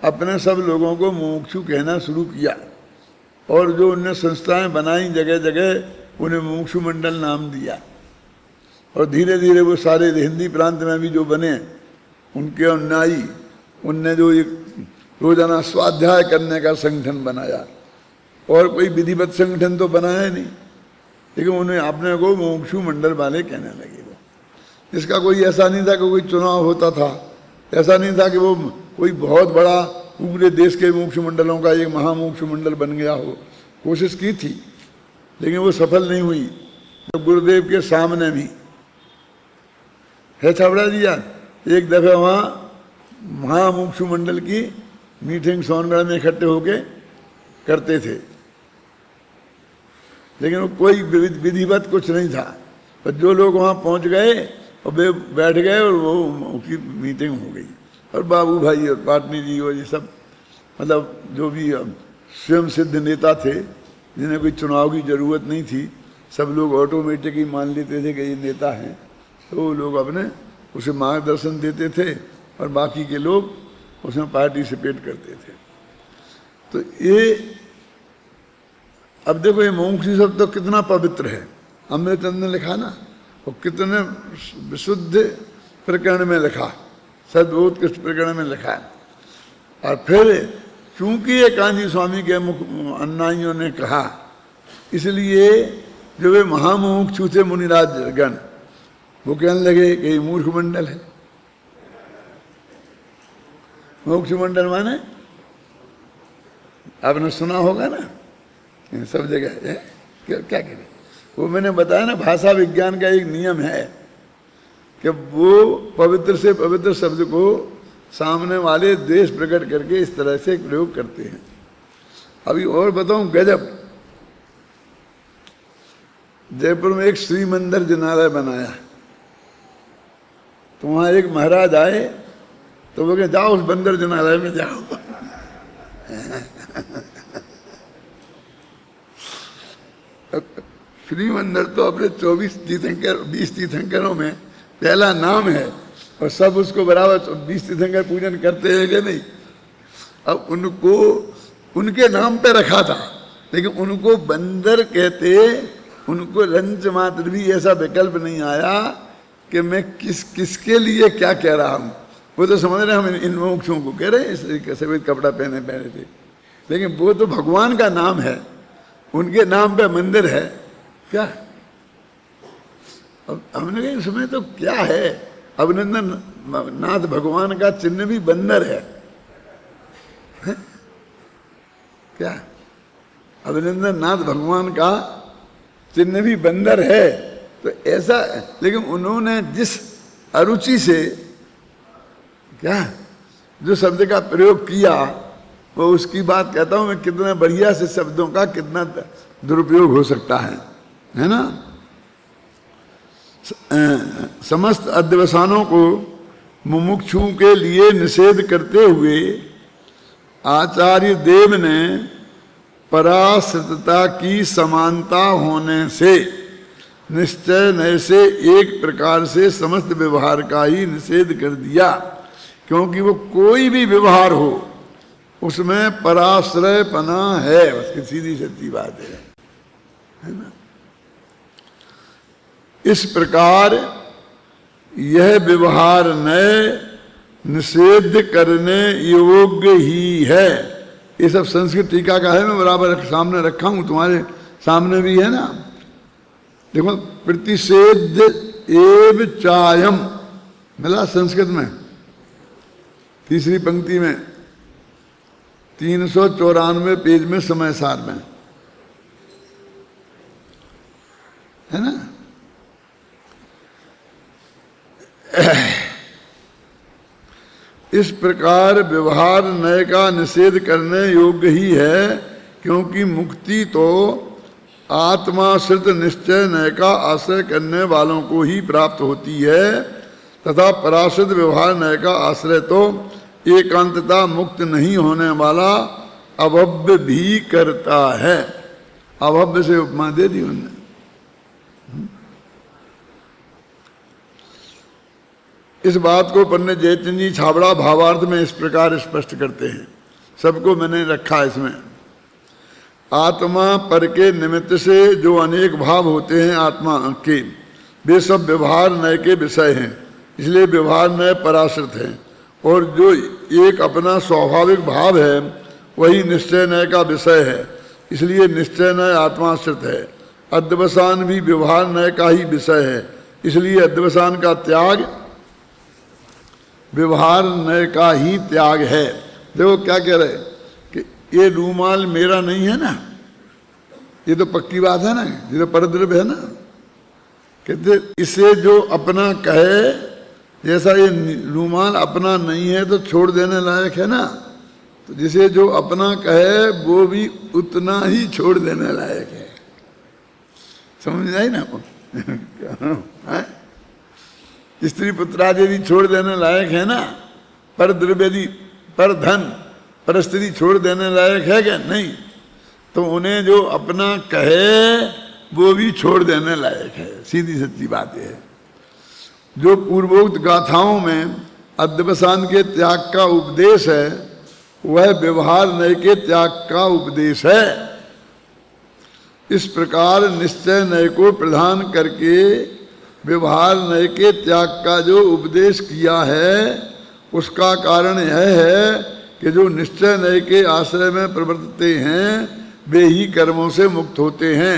अपने सब लोगों को मुमुक्षु कहना शुरू किया। और जो उनने संस्थाएं बनाई जगह जगह उन्हें मुमुक्षु मंडल नाम दिया। और धीरे धीरे वो सारे हिंदी प्रांत में भी जो बने उनके अनुयायी, उनने जो एक रोजाना स्वाध्याय करने का संगठन बनाया। और कोई विधिवत संगठन तो बनाया नहीं, लेकिन उन्हें अपने को मुमुक्षु मंडल वाले कहने लगे। वो इसका कोई ऐसा नहीं था कि कोई चुनाव होता था, ऐसा नहीं था कि वो कोई बहुत बड़ा पूरे देश के मुमुक्षु मंडलों का एक महामुमुक्षु मंडल बन गया हो। कोशिश की थी लेकिन वो सफल नहीं हुई। तो गुरुदेव के सामने भी है छाबड़ा जी यार, एक दफे वहाँ महामुमुक्षु मंडल की मीटिंग सोनगढ़ में इकट्ठे होके करते थे, लेकिन वो कोई विधिवत कुछ नहीं था। पर जो लोग वहाँ पहुँच गए और वे बैठ गए और वो उसकी मीटिंग हो गई। और बाबू भाई और पाटनी जी और ये सब मतलब जो भी स्वयं सिद्ध नेता थे जिन्हें कोई चुनाव की ज़रूरत नहीं थी, सब लोग ऑटोमेटिक ही मान लेते थे कि ये नेता हैं, तो वो लोग अपने उसे मार्गदर्शन देते थे और बाकी के लोग उसमें पार्टिसिपेट करते थे। तो ये अब देखो ये मोक्षी शब्द तो कितना पवित्र है, अमृतचंद ने लिखा ना, और कितने विशुद्ध प्रकरण में लिखा, सदबोधकृष्ट प्रकरण में लिखा है। और फिर चूंकि ये कांजी स्वामी के मुख अन्नाइयों ने कहा, इसलिए जो वे महामुमुक्षु थे मुनिराज गण, वो कहने लगे कि ये मूर्ख मंडल है। मोक्ष मंडल माने आपने सुना होगा ना सब जगह है, क्या करें। वो मैंने बताया ना, भाषा विज्ञान का एक नियम है कि वो पवित्र से पवित्र शब्द को सामने वाले द्वेष प्रकट करके इस तरह से प्रयोग करते हैं। अभी और बताऊं गजब, जयपुर में एक श्री मंदिर जिनालय बनाया, तो वहाँ एक महाराज आए तो वो कहे जाओ उस बंदर जिनालय में जाओ। श्री मंदिर तो अपने 20 तीर्थंकरों में पहला नाम है और सब उसको बराबर 20 तीर्थंकर पूजन करते हैं कि नहीं। अब उनको उनके नाम पे रखा था, लेकिन उनको बंदर कहते, उनको रंच मात्र भी ऐसा विकल्प नहीं आया कि मैं किसके लिए क्या कह रहा हूँ। वो तो समझ रहे हम इन मोक्षों को कह रहे हैं, कैसे भी कपड़ा पहने थे, लेकिन वो तो भगवान का नाम है, उनके नाम पे मंदिर है क्या। अब हमने कहा इसमें तो क्या है, अभिनंदन नाथ भगवान का चिन्ह भी बंदर है क्या, अभिनंदन नाथ भगवान का चिन्ह भी बंदर है। तो ऐसा, लेकिन उन्होंने जिस अरुचि से क्या जो शब्द का प्रयोग किया, वो उसकी बात कहता हूं मैं, कितना बढ़िया से शब्दों का कितना दुरुपयोग हो सकता है ना। समस्त अध्यवसानों को मुमुक्षु के लिए निषेध करते हुए आचार्य देव ने पराश्रितता की समानता होने से निश्चय नय से एक प्रकार से समस्त व्यवहार का ही निषेध कर दिया, क्योंकि वो कोई भी व्यवहार हो उसमें पराश्रयपना है, उसकी सीधी सच्ची बात है ना। इस प्रकार यह व्यवहार नए निषेध करने योग्य ही है। ये सब संस्कृत टीका का है, मैं बराबर सामने रखा हूं, तुम्हारे सामने भी है ना। देखो, प्रतिषेध एव चायम मिला संस्कृत में, तीसरी पंक्ति में 394 पेज में समय सार में है ना। इस प्रकार व्यवहार नय का निषेध करने योग्य ही है, क्योंकि मुक्ति तो आत्माश्रित निश्चय नय का आश्रय करने वालों को ही प्राप्त होती है, तथा पराश्रित व्यवहार नय का आश्रय तो एकांतता मुक्त नहीं होने वाला अभव्य भी करता है। अभव्य से उपमा दे दी उन्होंने। इस बात को पंडित जयचंद जी छाबड़ा भावार्थ में इस प्रकार स्पष्ट करते हैं, सबको मैंने रखा इसमें। आत्मा पर के निमित्त से जो अनेक भाव होते हैं आत्मा के, वे सब व्यवहार नय के विषय हैं, इसलिए व्यवहार नय पराश्रित है। और जो एक अपना स्वाभाविक भाव है वही निश्चय नय का विषय है, इसलिए निश्चय नय आत्माश्रित है। अध्यवसान भी व्यवहार नय का ही विषय है, इसलिए अध्यवसान का त्याग व्यवहार नय का ही त्याग है। देखो क्या कह रहे कि ये रूमाल मेरा नहीं है ना, ये तो पक्की बात है ना, ये तो परद्रव्य है ना। कहते इसे जो अपना कहे, जैसा ये रूमाल अपना नहीं है तो छोड़ देने लायक है ना, तो जिसे जो अपना कहे वो भी उतना ही छोड़ देने लायक है। समझ आई ना। स्त्री पुत्रादि यदि छोड़ देने लायक है ना, पर द्रव्य यदि, पर धन, पर स्त्री छोड़ देने लायक है क्या? नहीं। तो उन्हें जो अपना कहे वो भी छोड़ देने लायक है। सीधी सच्ची बात है। जो पूर्वोक्त गाथाओं में अध्यवसान के त्याग का उपदेश है वह व्यवहार नय के त्याग का उपदेश है। इस प्रकार निश्चय नय को प्रधान करके व्यवहार नय के त्याग का जो उपदेश किया है उसका कारण यह है कि जो निश्चय नय के आश्रय में प्रवर्तते हैं वे ही कर्मों से मुक्त होते हैं,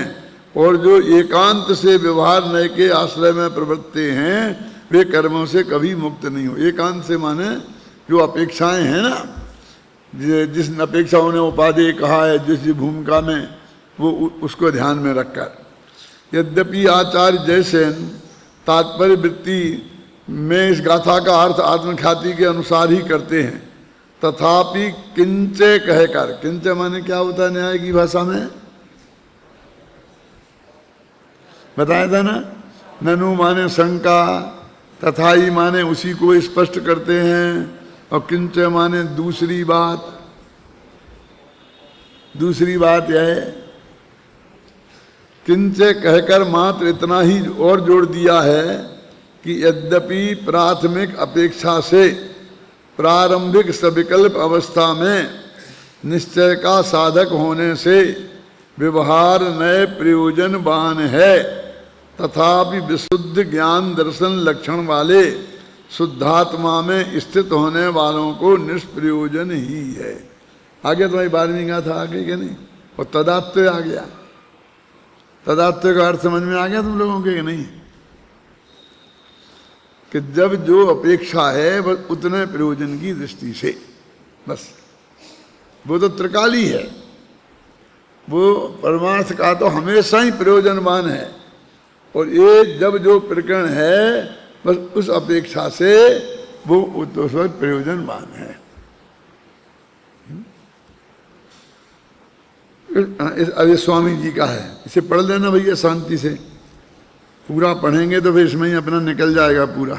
और जो एकांत से व्यवहार नय के आश्रय में प्रवर्तते हैं वे कर्मों से कभी मुक्त नहीं हो। एकांत से माने जो अपेक्षाएं हैं ना, जिस अपेक्षाओं ने उपादेय कहा है, जिस भूमिका में, वो उसको ध्यान में रखकर। यद्यपि आचार्य जयसेन तात्पर्य वृत्ति में इस गाथा का अर्थ आत्मख्याति के अनुसार ही करते हैं, तथापि किंचे कहकर, किंचे माने क्या होता है न्याय की भाषा में? बताया था ना, ननु माने शंका, तथाई माने उसी को स्पष्ट करते हैं, और किंचे माने दूसरी बात। दूसरी बात यह है, किंचे कहकर मात्र इतना ही और जोड़ दिया है कि यद्यपि प्राथमिक अपेक्षा से प्रारंभिक सविकल्प अवस्था में निश्चय का साधक होने से व्यवहार नए प्रयोजनवान है, तथापि विशुद्ध ज्ञान दर्शन लक्षण वाले शुद्धात्मा में स्थित होने वालों को निष्प्रयोजन ही है। आगे तुम्हारी 12वीं गाथा आ गई कि नहीं? और तदात्म्य आ गया। तदात्म्य का अर्थ समझ में आ गया तुम लोगों के कि नहीं? कि जब जो अपेक्षा है बस उतने प्रयोजन की दृष्टि से, बस वो तो त्रिकाली है, वो परमार्थ का तो हमेशा ही प्रयोजनवान है, और ये जब जो प्रकरण है बस उस अपेक्षा से वो उस वक्त प्रयोजनवान है। अरे स्वामी जी का है, इसे पढ़ लेना भैया शांति से। पूरा पढ़ेंगे तो फिर इसमें ही अपना निकल जाएगा पूरा।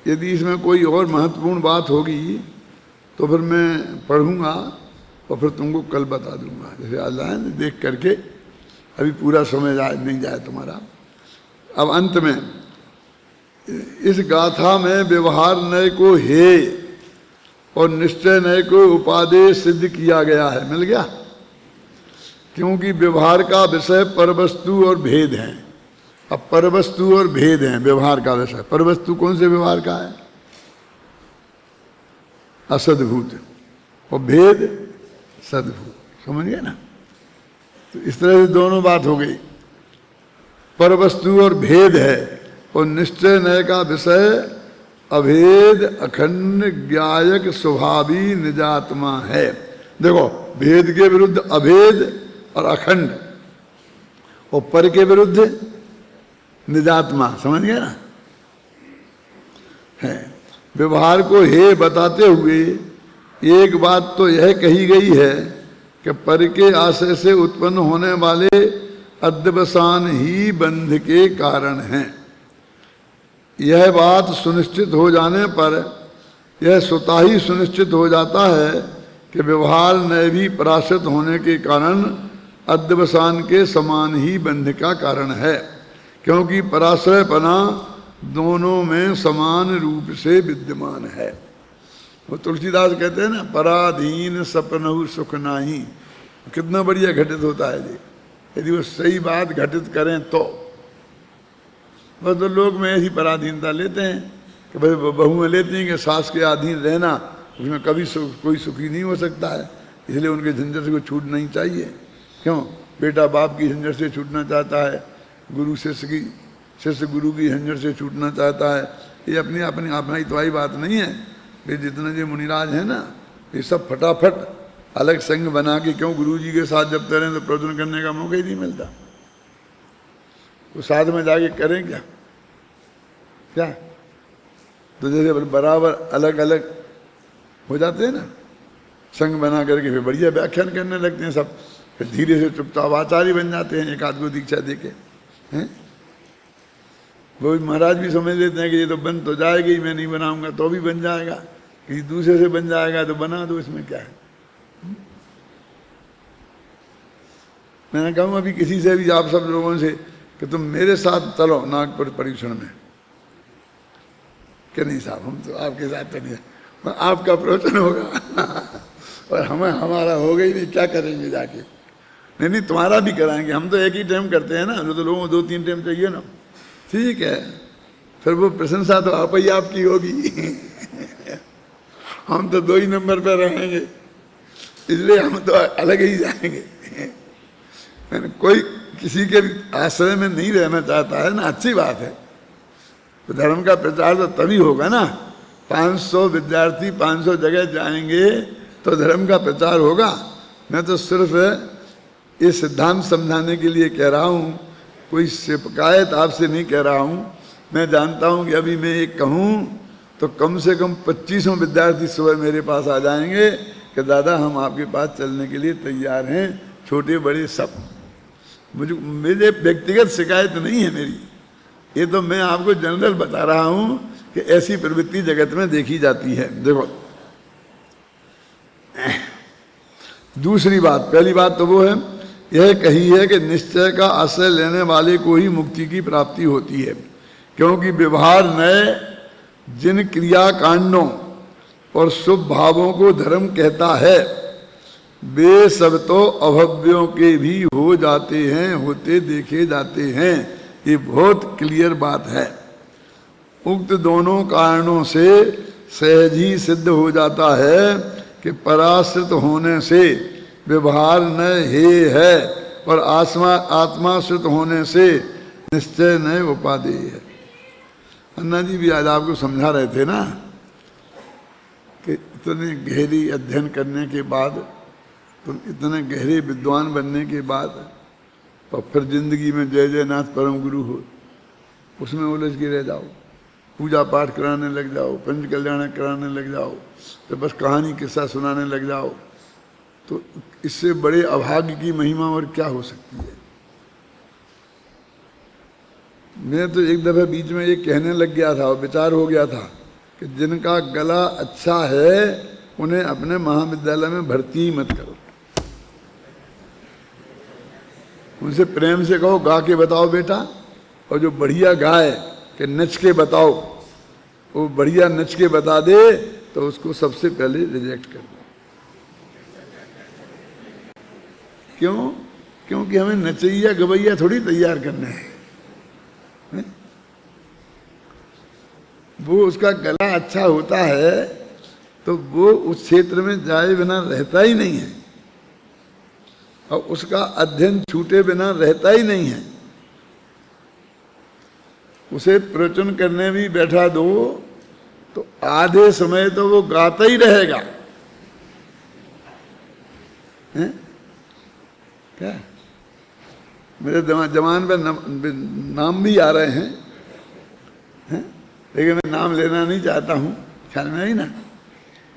यदि इसमें कोई और महत्वपूर्ण बात होगी तो फिर मैं पढ़ूंगा और फिर तुमको कल बता दूंगा, जैसे आज आए देख करके। अभी पूरा समय नहीं जाए तुम्हारा। अब अंत में इस गाथा में व्यवहार नय को हे और निश्चय नय को उपादेय सिद्ध किया गया है। मिल गया? क्योंकि व्यवहार का विषय परवस्तु और भेद है। अब परवस्तु और भेद है व्यवहार का विषय। परवस्तु कौन से व्यवहार का है? असद्भूत, और भेद सद्भूत। समझ गए ना? तो इस तरह से दोनों बात हो गई। परवस्तु और भेद है, और निश्चय नय का विषय अभेद अखंड ज्ञायक स्वभावी निजात्मा है। देखो, भेद के विरुद्ध अभेद और अखंड, और पर के विरुद्ध निजात्मा। समझ गए ना? है। व्यवहार को हे बताते हुए एक बात तो यह कही गई है कि पर के आशय से उत्पन्न होने वाले अध्यवसान ही बंध के कारण हैं। यह बात सुनिश्चित हो जाने पर यह स्वतः ही सुनिश्चित हो जाता है कि व्यवहार नय भी पराश्रित होने के कारण अध्यवसान के समान ही बंध का कारण है, क्योंकि पराश्रयपना दोनों में समान रूप से विद्यमान है। वो तुलसीदास कहते हैं ना, पराधीन सपनहु सुख नाही। कितना बढ़िया घटित होता है जी, यदि वो सही बात घटित करें तो। बस तो लोग में ऐसी पराधीनता लेते हैं कि भाई बहुएं लेती हैं कि सास के अधीन रहना, उसमें कभी कोई सुखी नहीं हो सकता है, इसलिए उनके झंझट से छूट नहीं चाहिए। क्यों? बेटा बाप की झंझट से छूटना चाहता है, गुरु शिष्य गुरु की झंझट से छूटना चाहता है। ये अपनी अपनी अपना इतवाई बात नहीं है। ये जितने जो मुनिराज हैं ना, ये सब फटाफट अलग संग बना के, क्यों गुरु जी के साथ जब तैरें तो प्रवचन करने का मौका ही नहीं मिलता। तो साथ में जाके करें क्या? तो जैसे बराबर अलग अलग हो जाते हैं ना, संग बना करके फिर बढ़िया व्याख्यान करने लगते हैं सब, फिर धीरे से चुपचाप आचार्य बन जाते हैं एक आध को दीक्षा देके हैं। वो महाराज भी समझ लेते हैं कि ये तो बन तो जाएगा ही, मैं नहीं बनाऊंगा तो भी बन जाएगा, किसी दूसरे से बन जाएगा तो बना दो, इसमें क्या है। मैंने कहा अभी किसी से भी आप सब लोगों से कि तुम मेरे साथ चलो नागपुर परीक्षण में, कि नहीं साहब हम तो आपके साथ तो नहीं, आपका प्रवचन होगा और हमें हमारा होगा ही नहीं, क्या करेंगे जाके। नहीं नहीं तुम्हारा भी कराएंगे, हम तो एक ही टाइम करते हैं ना, जो तो लोगों को 2-3 टाइम चाहिए ना। ठीक है, फिर वो प्रशंसा तो आप ही आपकी होगी हम तो 2 ही नंबर पर रहेंगे, इसलिए हम तो अलग ही जाएंगे। कोई किसी के आश्रय में नहीं रहना चाहता है ना, अच्छी बात है। तो धर्म का प्रचार तो तभी होगा ना, 500 विद्यार्थी 500 जगह जाएंगे तो धर्म का प्रचार होगा। मैं तो सिर्फ ये सिद्धांत समझाने के लिए कह रहा हूँ, कोई शिकायत आपसे नहीं कह रहा हूँ। मैं जानता हूँ कि अभी मैं एक कहूँ तो कम से कम 25 विद्यार्थी सुबह मेरे पास आ जाएंगे कि दादा हम आपके पास चलने के लिए तैयार हैं, छोटे बड़े सब। मेरे व्यक्तिगत शिकायत नहीं है मेरी, ये तो मैं आपको जनरल बता रहा हूँ कि ऐसी प्रवृत्ति जगत में देखी जाती है। देखो दूसरी बात, पहली बात तो वो है, यह कही है कि निश्चय का आश्रय लेने वाले को ही मुक्ति की प्राप्ति होती है, क्योंकि व्यवहार नए जिन क्रिया कांडों और शुभ भावों को धर्म कहता है वे सब तो अभव्यों के भी हो जाते हैं, होते देखे जाते हैं। ये बहुत क्लियर बात है। उक्त दोनों कारणों से सहज ही सिद्ध हो जाता है कि पराश्रित होने से व्यवहार न हे है और आत्माश्रित होने से निश्चय न उपादेय है। अन्ना जी भी आज आपको समझा रहे थे ना कि इतने गहरी अध्ययन करने के बाद, तुम इतने गहरे विद्वान बनने के बाद और फिर जिंदगी में जय जयनाथ परम गुरु हो, उसमें उलझ के रह जाओ, पूजा पाठ कराने लग जाओ, पंच कल्याण कराने लग जाओ, तो बस कहानी किस्सा सुनाने लग जाओ, तो इससे बड़े अभाग्य की महिमा और क्या हो सकती है। मैं तो एक दफे बीच में ये कहने लग गया था और विचार हो गया था कि जिनका गला अच्छा है उन्हें अपने महाविद्यालय में भर्ती ही मत करो। उनसे प्रेम से कहो गा के बताओ बेटा, और जो बढ़िया गाए कि नच के बताओ, वो बढ़िया नच के बता दे तो उसको सबसे पहले रिजेक्ट कर दो। क्यों? क्योंकि हमें नचैया गवैया थोड़ी तैयार करना है। वो उसका गला अच्छा होता है तो वो उस क्षेत्र में जाए बिना रहता ही नहीं है, और उसका अध्ययन छूटे बिना रहता ही नहीं है। उसे प्रवचन करने भी बैठा दो तो आधे समय तो वो गाता ही रहेगा। हैं? क्या मेरे जवान पे नाम भी आ रहे हैं, लेकिन मैं नाम लेना नहीं चाहता हूँ, ख्याल में ही ना,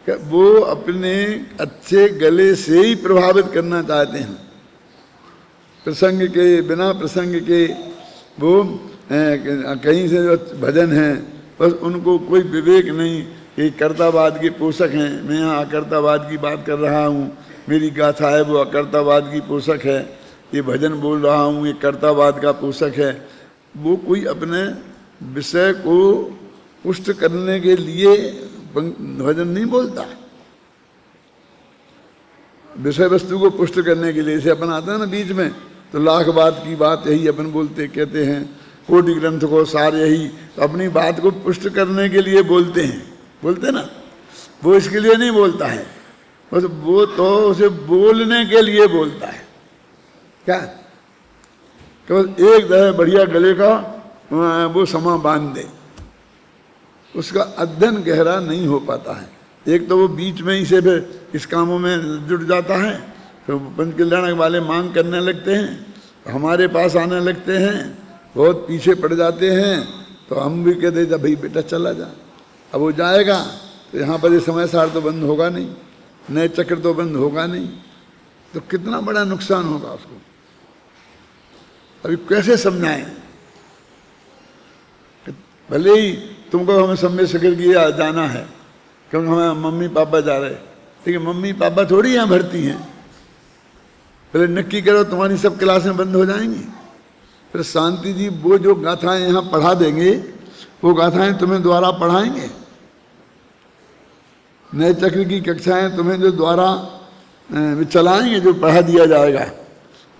कि वो अपने अच्छे गले से ही प्रभावित करना चाहते हैं। प्रसंग के बिना प्रसंग के वो कहीं से जो भजन हैं बस उनको कोई विवेक नहीं कि कर्तावाद के पोषक हैं। मैं यहाँ अकर्तावाद की बात कर रहा हूँ, मेरी गाथा है वो अकर्तावाद की पोषक है, ये भजन बोल रहा हूँ ये कर्तावाद का पोषक है। वो कोई अपने विषय को पुष्ट करने के लिए भजन नहीं बोलता, विषय वस्तु को पुष्ट करने के लिए। इसे अपन आता है ना बीच में तो लाख बात की बात यही अपन बोलते कहते हैं, कोटि ग्रंथ को सार यही, तो अपनी बात को पुष्ट करने के लिए बोलते हैं, बोलते ना। वो इसके लिए नहीं बोलता है, बस वो तो उसे बोलने के लिए बोलता है। क्या केवल एक दफे बढ़िया गले का वो समा बांध दे, उसका अध्ययन गहरा नहीं हो पाता है। एक तो वो बीच में ही से फिर इस कामों में जुट जाता है, फिर पंच कल्याण वाले मांग करने लगते हैं, हमारे पास आने लगते हैं, बहुत पीछे पड़ जाते हैं, तो हम भी कहते हैं भाई बेटा चला जा। अब वो जाएगा तो यहाँ पर ये समय सार तो बंद होगा नहीं, नए चक्र तो बंद होगा नहीं, तो कितना बड़ा नुकसान होगा उसको। अभी कैसे समझाएं? भले ही तुमको हमें समय शिखर की जाना है, क्योंकि हमें मम्मी पापा जा रहे, लेकिन मम्मी पापा थोड़ी यहाँ भर्ती हैं। पहले नक्की करो तुम्हारी सब क्लासें बंद हो जाएंगी, फिर शांति जी वो जो गाथाएं यहाँ पढ़ा देंगे वो गाथाएं तुम्हें द्वारा पढ़ाएंगे। नए चक्र की कक्षाएं तुम्हें जो द्वारा चलाएंगे, जो पढ़ा दिया जाएगा,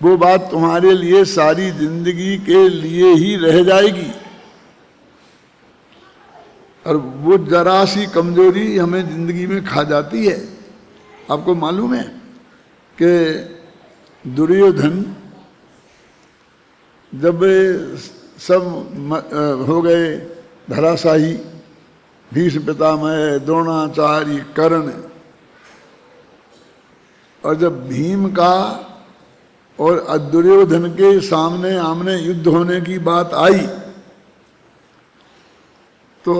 वो बात तुम्हारे लिए सारी जिंदगी के लिए ही रह जाएगी। और वो जरा सी कमजोरी हमें जिंदगी में खा जाती है। आपको मालूम है कि दुर्योधन जब सब हो गए धराशाही, भीष्म पितामह, द्रोणाचार्य, कर्ण, और जब भीम का और दुर्योधन के सामने आमने युद्ध होने की बात आई तो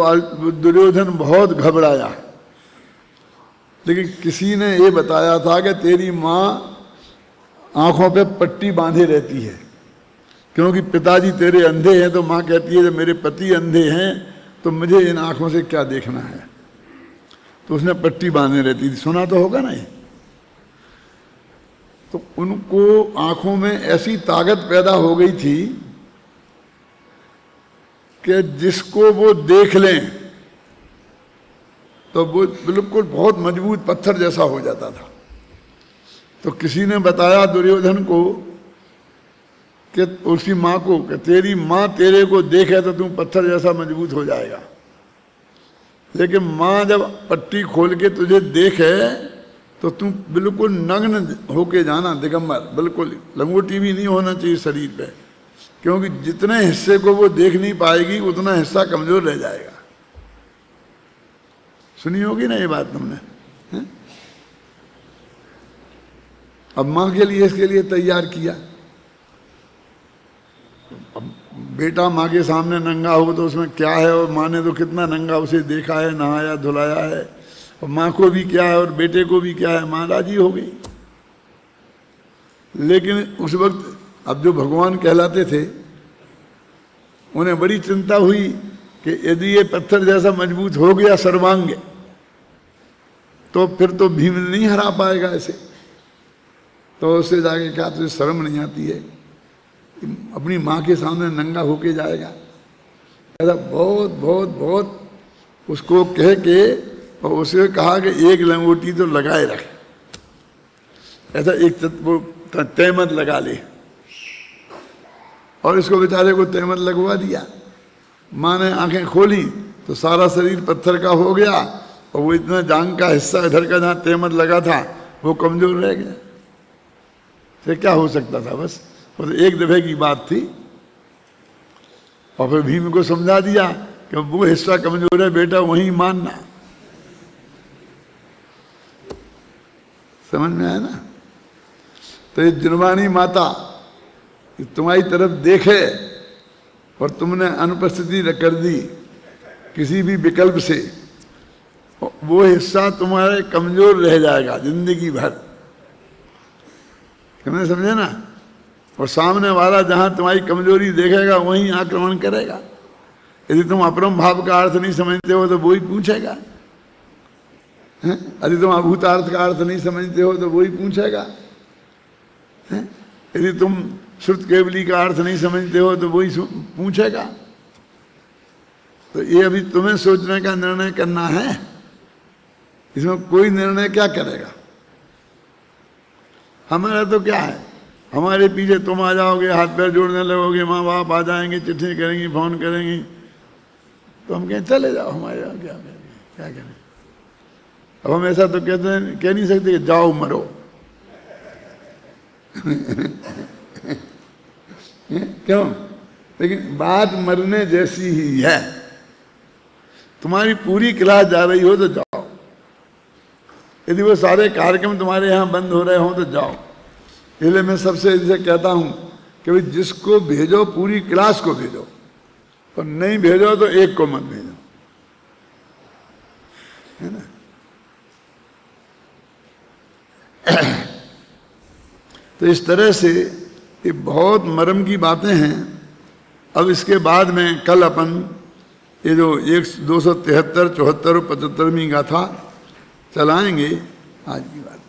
दुर्योधन बहुत घबराया। लेकिन किसी ने ये बताया था कि तेरी माँ आंखों पे पट्टी बांधे रहती है, क्योंकि पिताजी तेरे अंधे हैं, तो माँ कहती है जब मेरे पति अंधे हैं तो मुझे इन आंखों से क्या देखना है, तो उसने पट्टी बांधे रहती थी। सुना तो होगा ना ये। तो उनको आंखों में ऐसी ताकत पैदा हो गई थी कि जिसको वो देख लें तो वो बिल्कुल बहुत मजबूत पत्थर जैसा हो जाता था। तो किसी ने बताया दुर्योधन को कि उसकी माँ को कि तेरी माँ तेरे को देखे तो तुम पत्थर जैसा मजबूत हो जाएगा, लेकिन माँ जब पट्टी खोल के तुझे देखे तो तुम बिल्कुल नग्न होके जाना, दिगंबर, बिल्कुल लंगोटी भी नहीं होना चाहिए शरीर पे, क्योंकि जितने हिस्से को वो देख नहीं पाएगी उतना हिस्सा कमजोर रह जाएगा। सुनी होगी ना ये बात तुमने, है? अब माँ के लिए इसके लिए तैयार किया। अब बेटा माँ के सामने नंगा हो तो उसमें क्या है, और माँ ने तो कितना नंगा उसे देखा है, नहाया धुलाया है, और माँ को भी क्या है और बेटे को भी क्या है, माँ राजी हो गई। लेकिन उस वक्त अब जो भगवान कहलाते थे उन्हें बड़ी चिंता हुई कि यदि ये पत्थर जैसा मजबूत हो गया सर्वांग तो फिर तो भीम नहीं हरा पाएगा इसे। तो उससे जाके कहा तुझे शर्म नहीं आती है, अपनी माँ के सामने नंगा होके जाएगा। ऐसा बहुत बहुत बहुत उसको कह के और उसे कहा कि एक लंगोटी तो लगाए रख, ऐसा एक वो तहमत लगा ले, और इसको बेचारे को तहमत लगवा दिया। माँ ने आंखें खोली तो सारा शरीर पत्थर का हो गया, और वो इतना जांग का हिस्सा इधर का जहाँ तहमत लगा था वो कमजोर रह गया। तो क्या हो सकता था, बस वो तो एक दफे की बात थी। और फिर भीम को समझा दिया कि वो हिस्सा कमजोर है बेटा, वहीं मानना। समझ में आया ना? तो ये जिनवाणी माता तुम्हारी तरफ देखे और तुमने अनुपस्थिति कर दी किसी भी विकल्प से, वो हिस्सा तुम्हारे कमजोर रह जाएगा जिंदगी भर। तुमने समझे ना? और सामने वाला जहां तुम्हारी कमजोरी देखेगा वहीं आक्रमण करेगा। यदि तुम अपरम भाव का अर्थ नहीं समझते हो तो वही पूछेगा, यदि तुम अभूतार्थ का अर्थ नहीं समझते हो तो वही पूछेगा, यदि तुम श्रुत केवली का अर्थ नहीं समझते हो तो वही पूछेगा। तो ये अभी तुम्हें सोचने का निर्णय करना है, इसमें कोई निर्णय क्या करेगा। हमारा तो क्या है, हमारे पीछे तुम आ जाओगे, हाथ पैर जोड़ने लगोगे, माँ बाप आ जाएंगे, चिट्ठी करेंगी, फोन करेंगी, तो हम कहें चले जाओ हमारे यहाँ, क्या करेंगे, क्या करें। अब हम ऐसा तो कहते हैं, कह नहीं सकते कि जाओ मरो। क्यों? लेकिन बात मरने जैसी ही है। तुम्हारी पूरी क्लास जा रही हो तो जाओ, यदि वो सारे कार्यक्रम तुम्हारे यहाँ बंद हो रहे हो तो जाओ। इसलिए मैं सबसे इसे कहता हूँ कि भाई जिसको भेजो पूरी क्लास को भेजो, और नहीं भेजो तो एक को मत भेजो, है ना? तो इस तरह से ये बहुत मर्म की बातें हैं। अब इसके बाद में कल अपन ये जो 273, 74 और 75वीं गाथा चलाएंगे आज की बात।